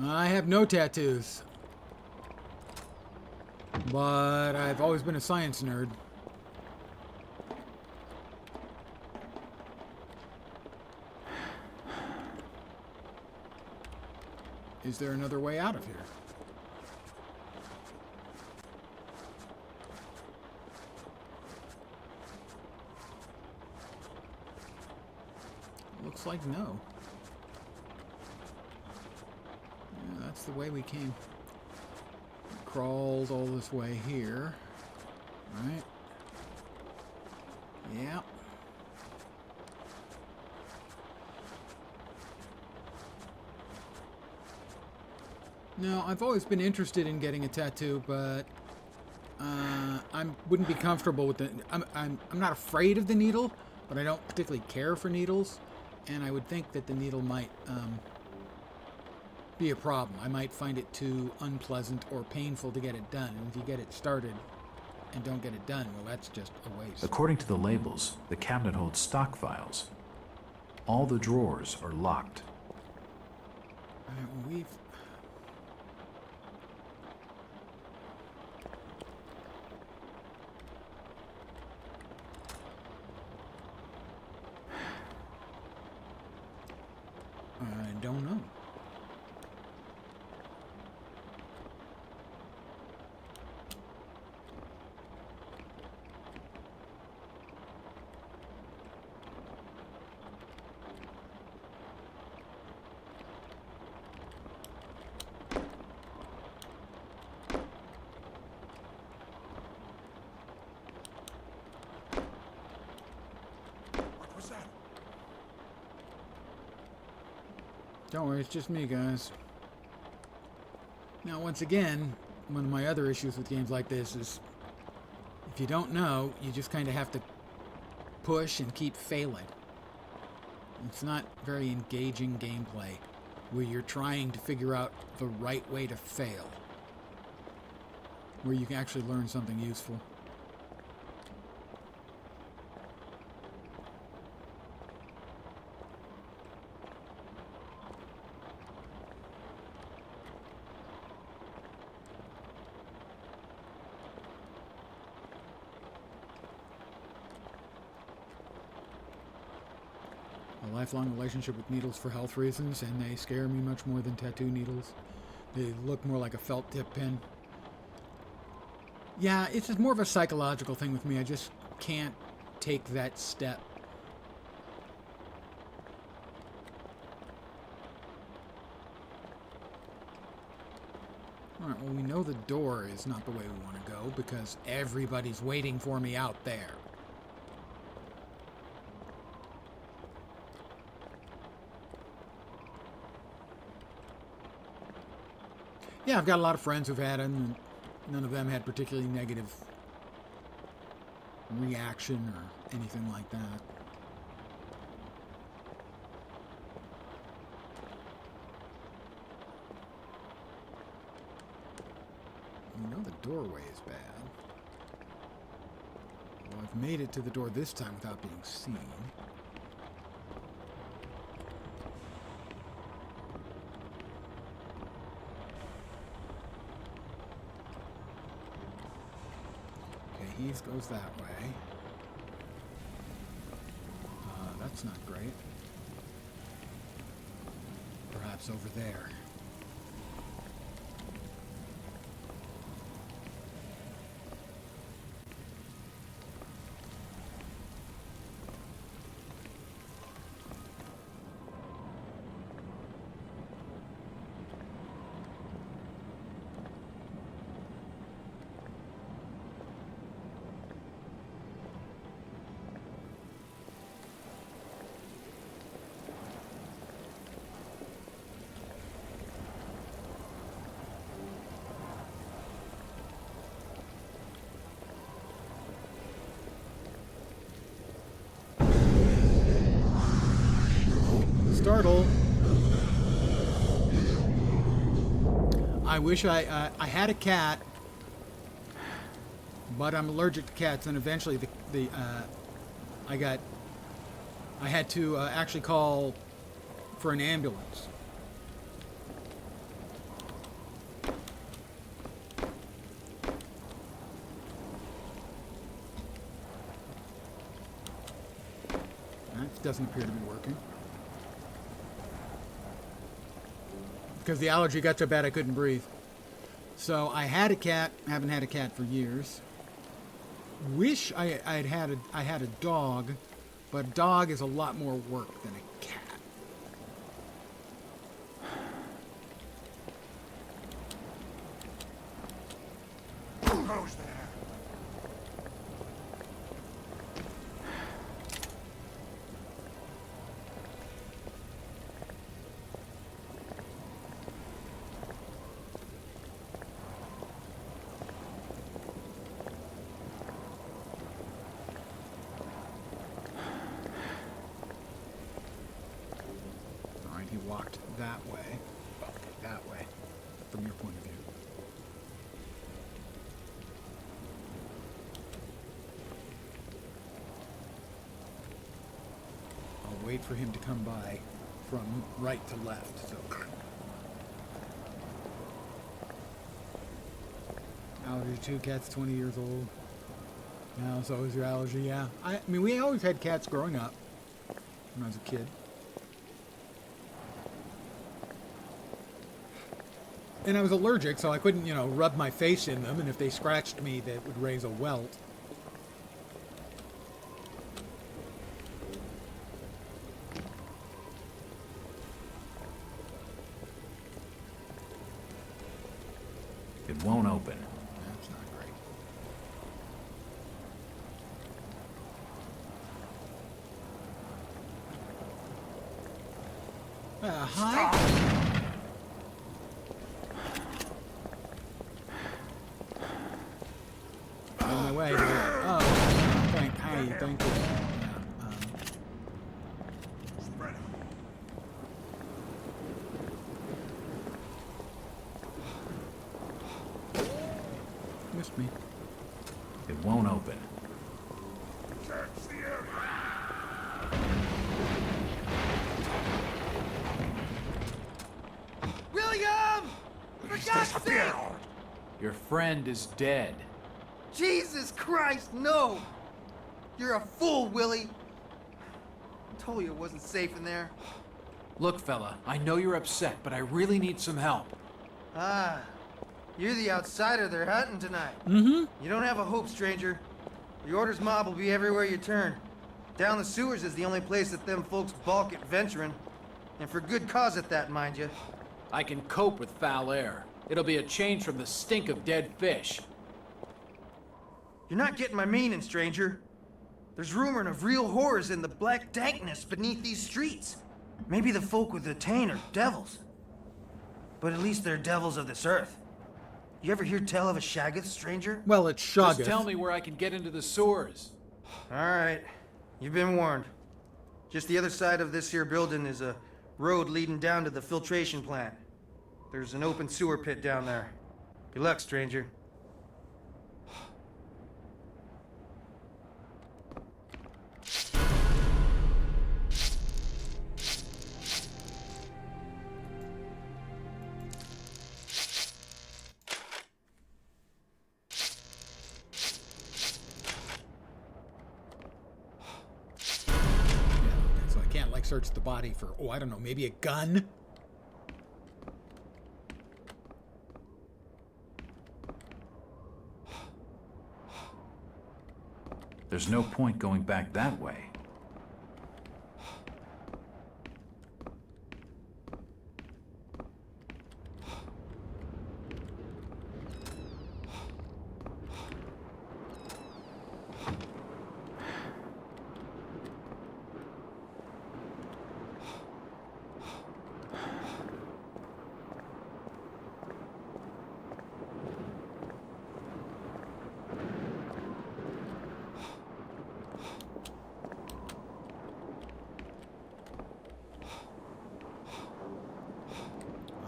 I have no tattoos, but I've always been a science nerd. Is there another way out of here? Looks like no. Yeah, that's the way we came. Crawled all this way here. Right? Yeah. No, I've always been interested in getting a tattoo, but I wouldn't be comfortable with it. I'm not afraid of the needle, but I don't particularly care for needles, and I would think that the needle might be a problem. I might find it too unpleasant or painful to get it done, and if you get it started and don't get it done, well, that's just a waste. According to the labels, the cabinet holds stock files. All the drawers are locked. We've... I don't know. What was that? Don't worry, it's just me, guys. Now, once again, one of my other issues with games like this is if you don't know, you just kind of have to push and keep failing. It's not very engaging gameplay where you're trying to figure out the right way to fail, where you can actually learn something useful. A lifelong relationship with needles for health reasons, and they scare me much more than tattoo needles. They look more like a felt tip pen. Yeah, it's just more of a psychological thing with me. I just can't take that step. Alright, well, we know the door is not the way we want to go because everybody's waiting for me out there. Yeah, I've got a lot of friends who've had them, and none of them had particularly negative reaction or anything like that. You know the doorway is bad. Well, I've made it to the door this time without being seen. Okay, he goes that way. That's not great. Perhaps over there. Startle. I wish I had a cat, but I'm allergic to cats, and eventually I had to actually call for an ambulance. That doesn't appear to be working. Because the allergy got so bad I couldn't breathe. So I had a cat. I haven't had a cat for years. Wish I had a dog, but a dog is a lot more work than a cat. Who goes there? He walked that way. Okay, that way, from your point of view. I'll wait for him to come by from right to left. So. Allergy 2, cat's 20 years old. Now, so is your allergy, yeah. I mean, we always had cats growing up when I was a kid. And I was allergic, so I couldn't, rub my face in them, and if they scratched me, that would raise a welt. It won't open. That's not great. Hi. On my way. Oh, thank you. Yeah, missed me. It won't open. William! For God's sake! Your friend is dead. Jesus Christ, no! You're a fool, Willie! I told you it wasn't safe in there. Look, fella, I know you're upset, but I really need some help. Ah, You're the outsider they're hunting tonight. Mm-hmm. You don't have a hope, stranger. The Order's mob will be everywhere you turn. Down the sewers is the only place that them folks balk at venturing. And for good cause at that, mind you. I can cope with foul air. It'll be a change from the stink of dead fish. You're not getting my meaning, stranger. There's rumoring of real horrors in the black dankness beneath these streets. Maybe the folk with the Tain are devils. But at least they're devils of this earth. You ever hear tell of a Shaggoth, stranger? Well, it's Shoggoth. Just tell me where I can get into the sewers. All right. You've been warned. Just the other side of this here building is a road leading down to the filtration plant. There's an open sewer pit down there. Good luck, stranger. So I can't, like, search the body for, oh, I don't know, maybe a gun? There's no point going back that way.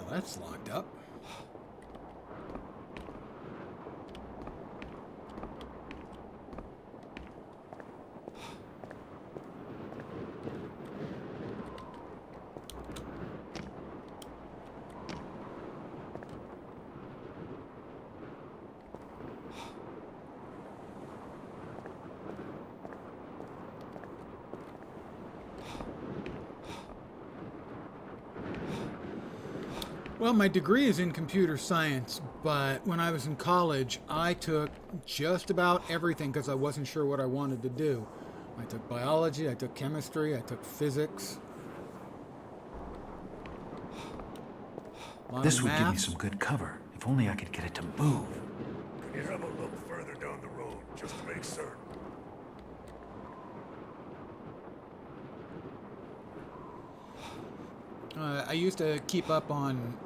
That's locked up. Well, my degree is in computer science, but when I was in college, I took just about everything because I wasn't sure what I wanted to do. I took biology, I took chemistry, I took physics. This would give me some good cover, if only I could get it to move. Can you have a look further down the road, just to make certain? I used to keep up on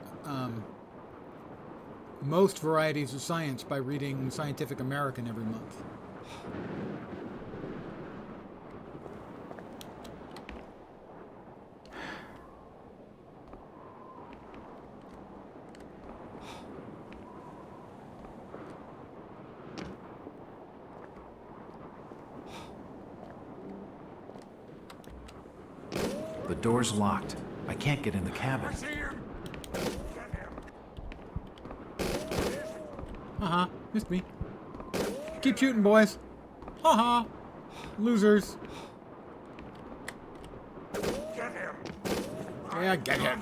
most varieties of science by reading Scientific American every month. The door's locked. I can't get in the cabin. Haha, missed me. Keep shooting, boys. Haha, losers. Get him! Yeah, get him.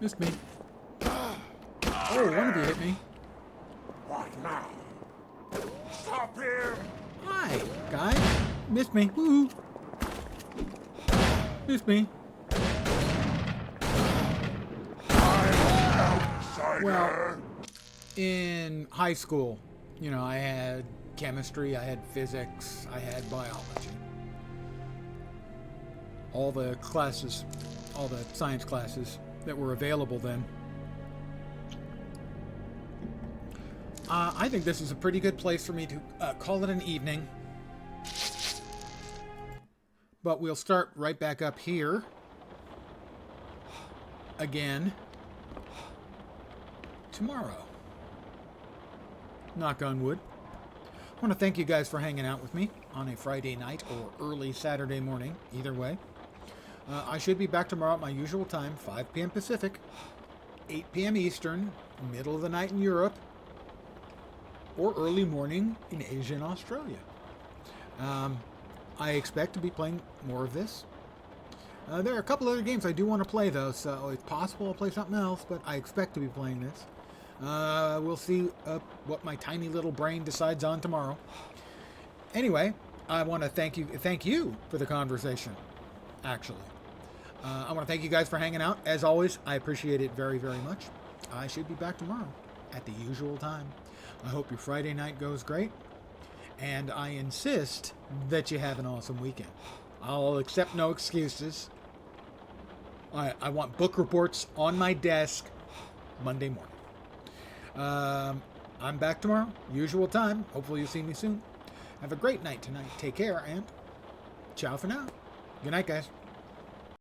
Missed me. Oh, one of you hit me. What now? Stop him! Hi, guys. Missed me. Woo. Missed me. Well, in high school, you know, I had chemistry, I had physics, I had biology. All the classes, all the science classes that were available then. I think this is a pretty good place for me to call it an evening. But we'll start right back up here. Again. Tomorrow. Knock on wood. I want to thank you guys for hanging out with me on a Friday night or early Saturday morning. Either way. I should be back tomorrow at my usual time, 5 p.m. Pacific, 8 p.m. Eastern, middle of the night in Europe, or early morning in Asia and Australia. I expect to be playing more of this. There are a couple other games I do want to play, though, so it's possible I'll play something else, but I expect to be playing this. We'll see what my tiny little brain decides on tomorrow. Anyway, I want to thank you for the conversation, actually. I want to thank you guys for hanging out. As always, I appreciate it very, very much. I should be back tomorrow at the usual time. I hope your Friday night goes great, and I insist that you have an awesome weekend. I'll accept no excuses. I want book reports on my desk Monday morning. I'm back tomorrow, usual time. Hopefully you'll see me soon. Have a great night tonight. Take care, and ciao for now. Good night, guys.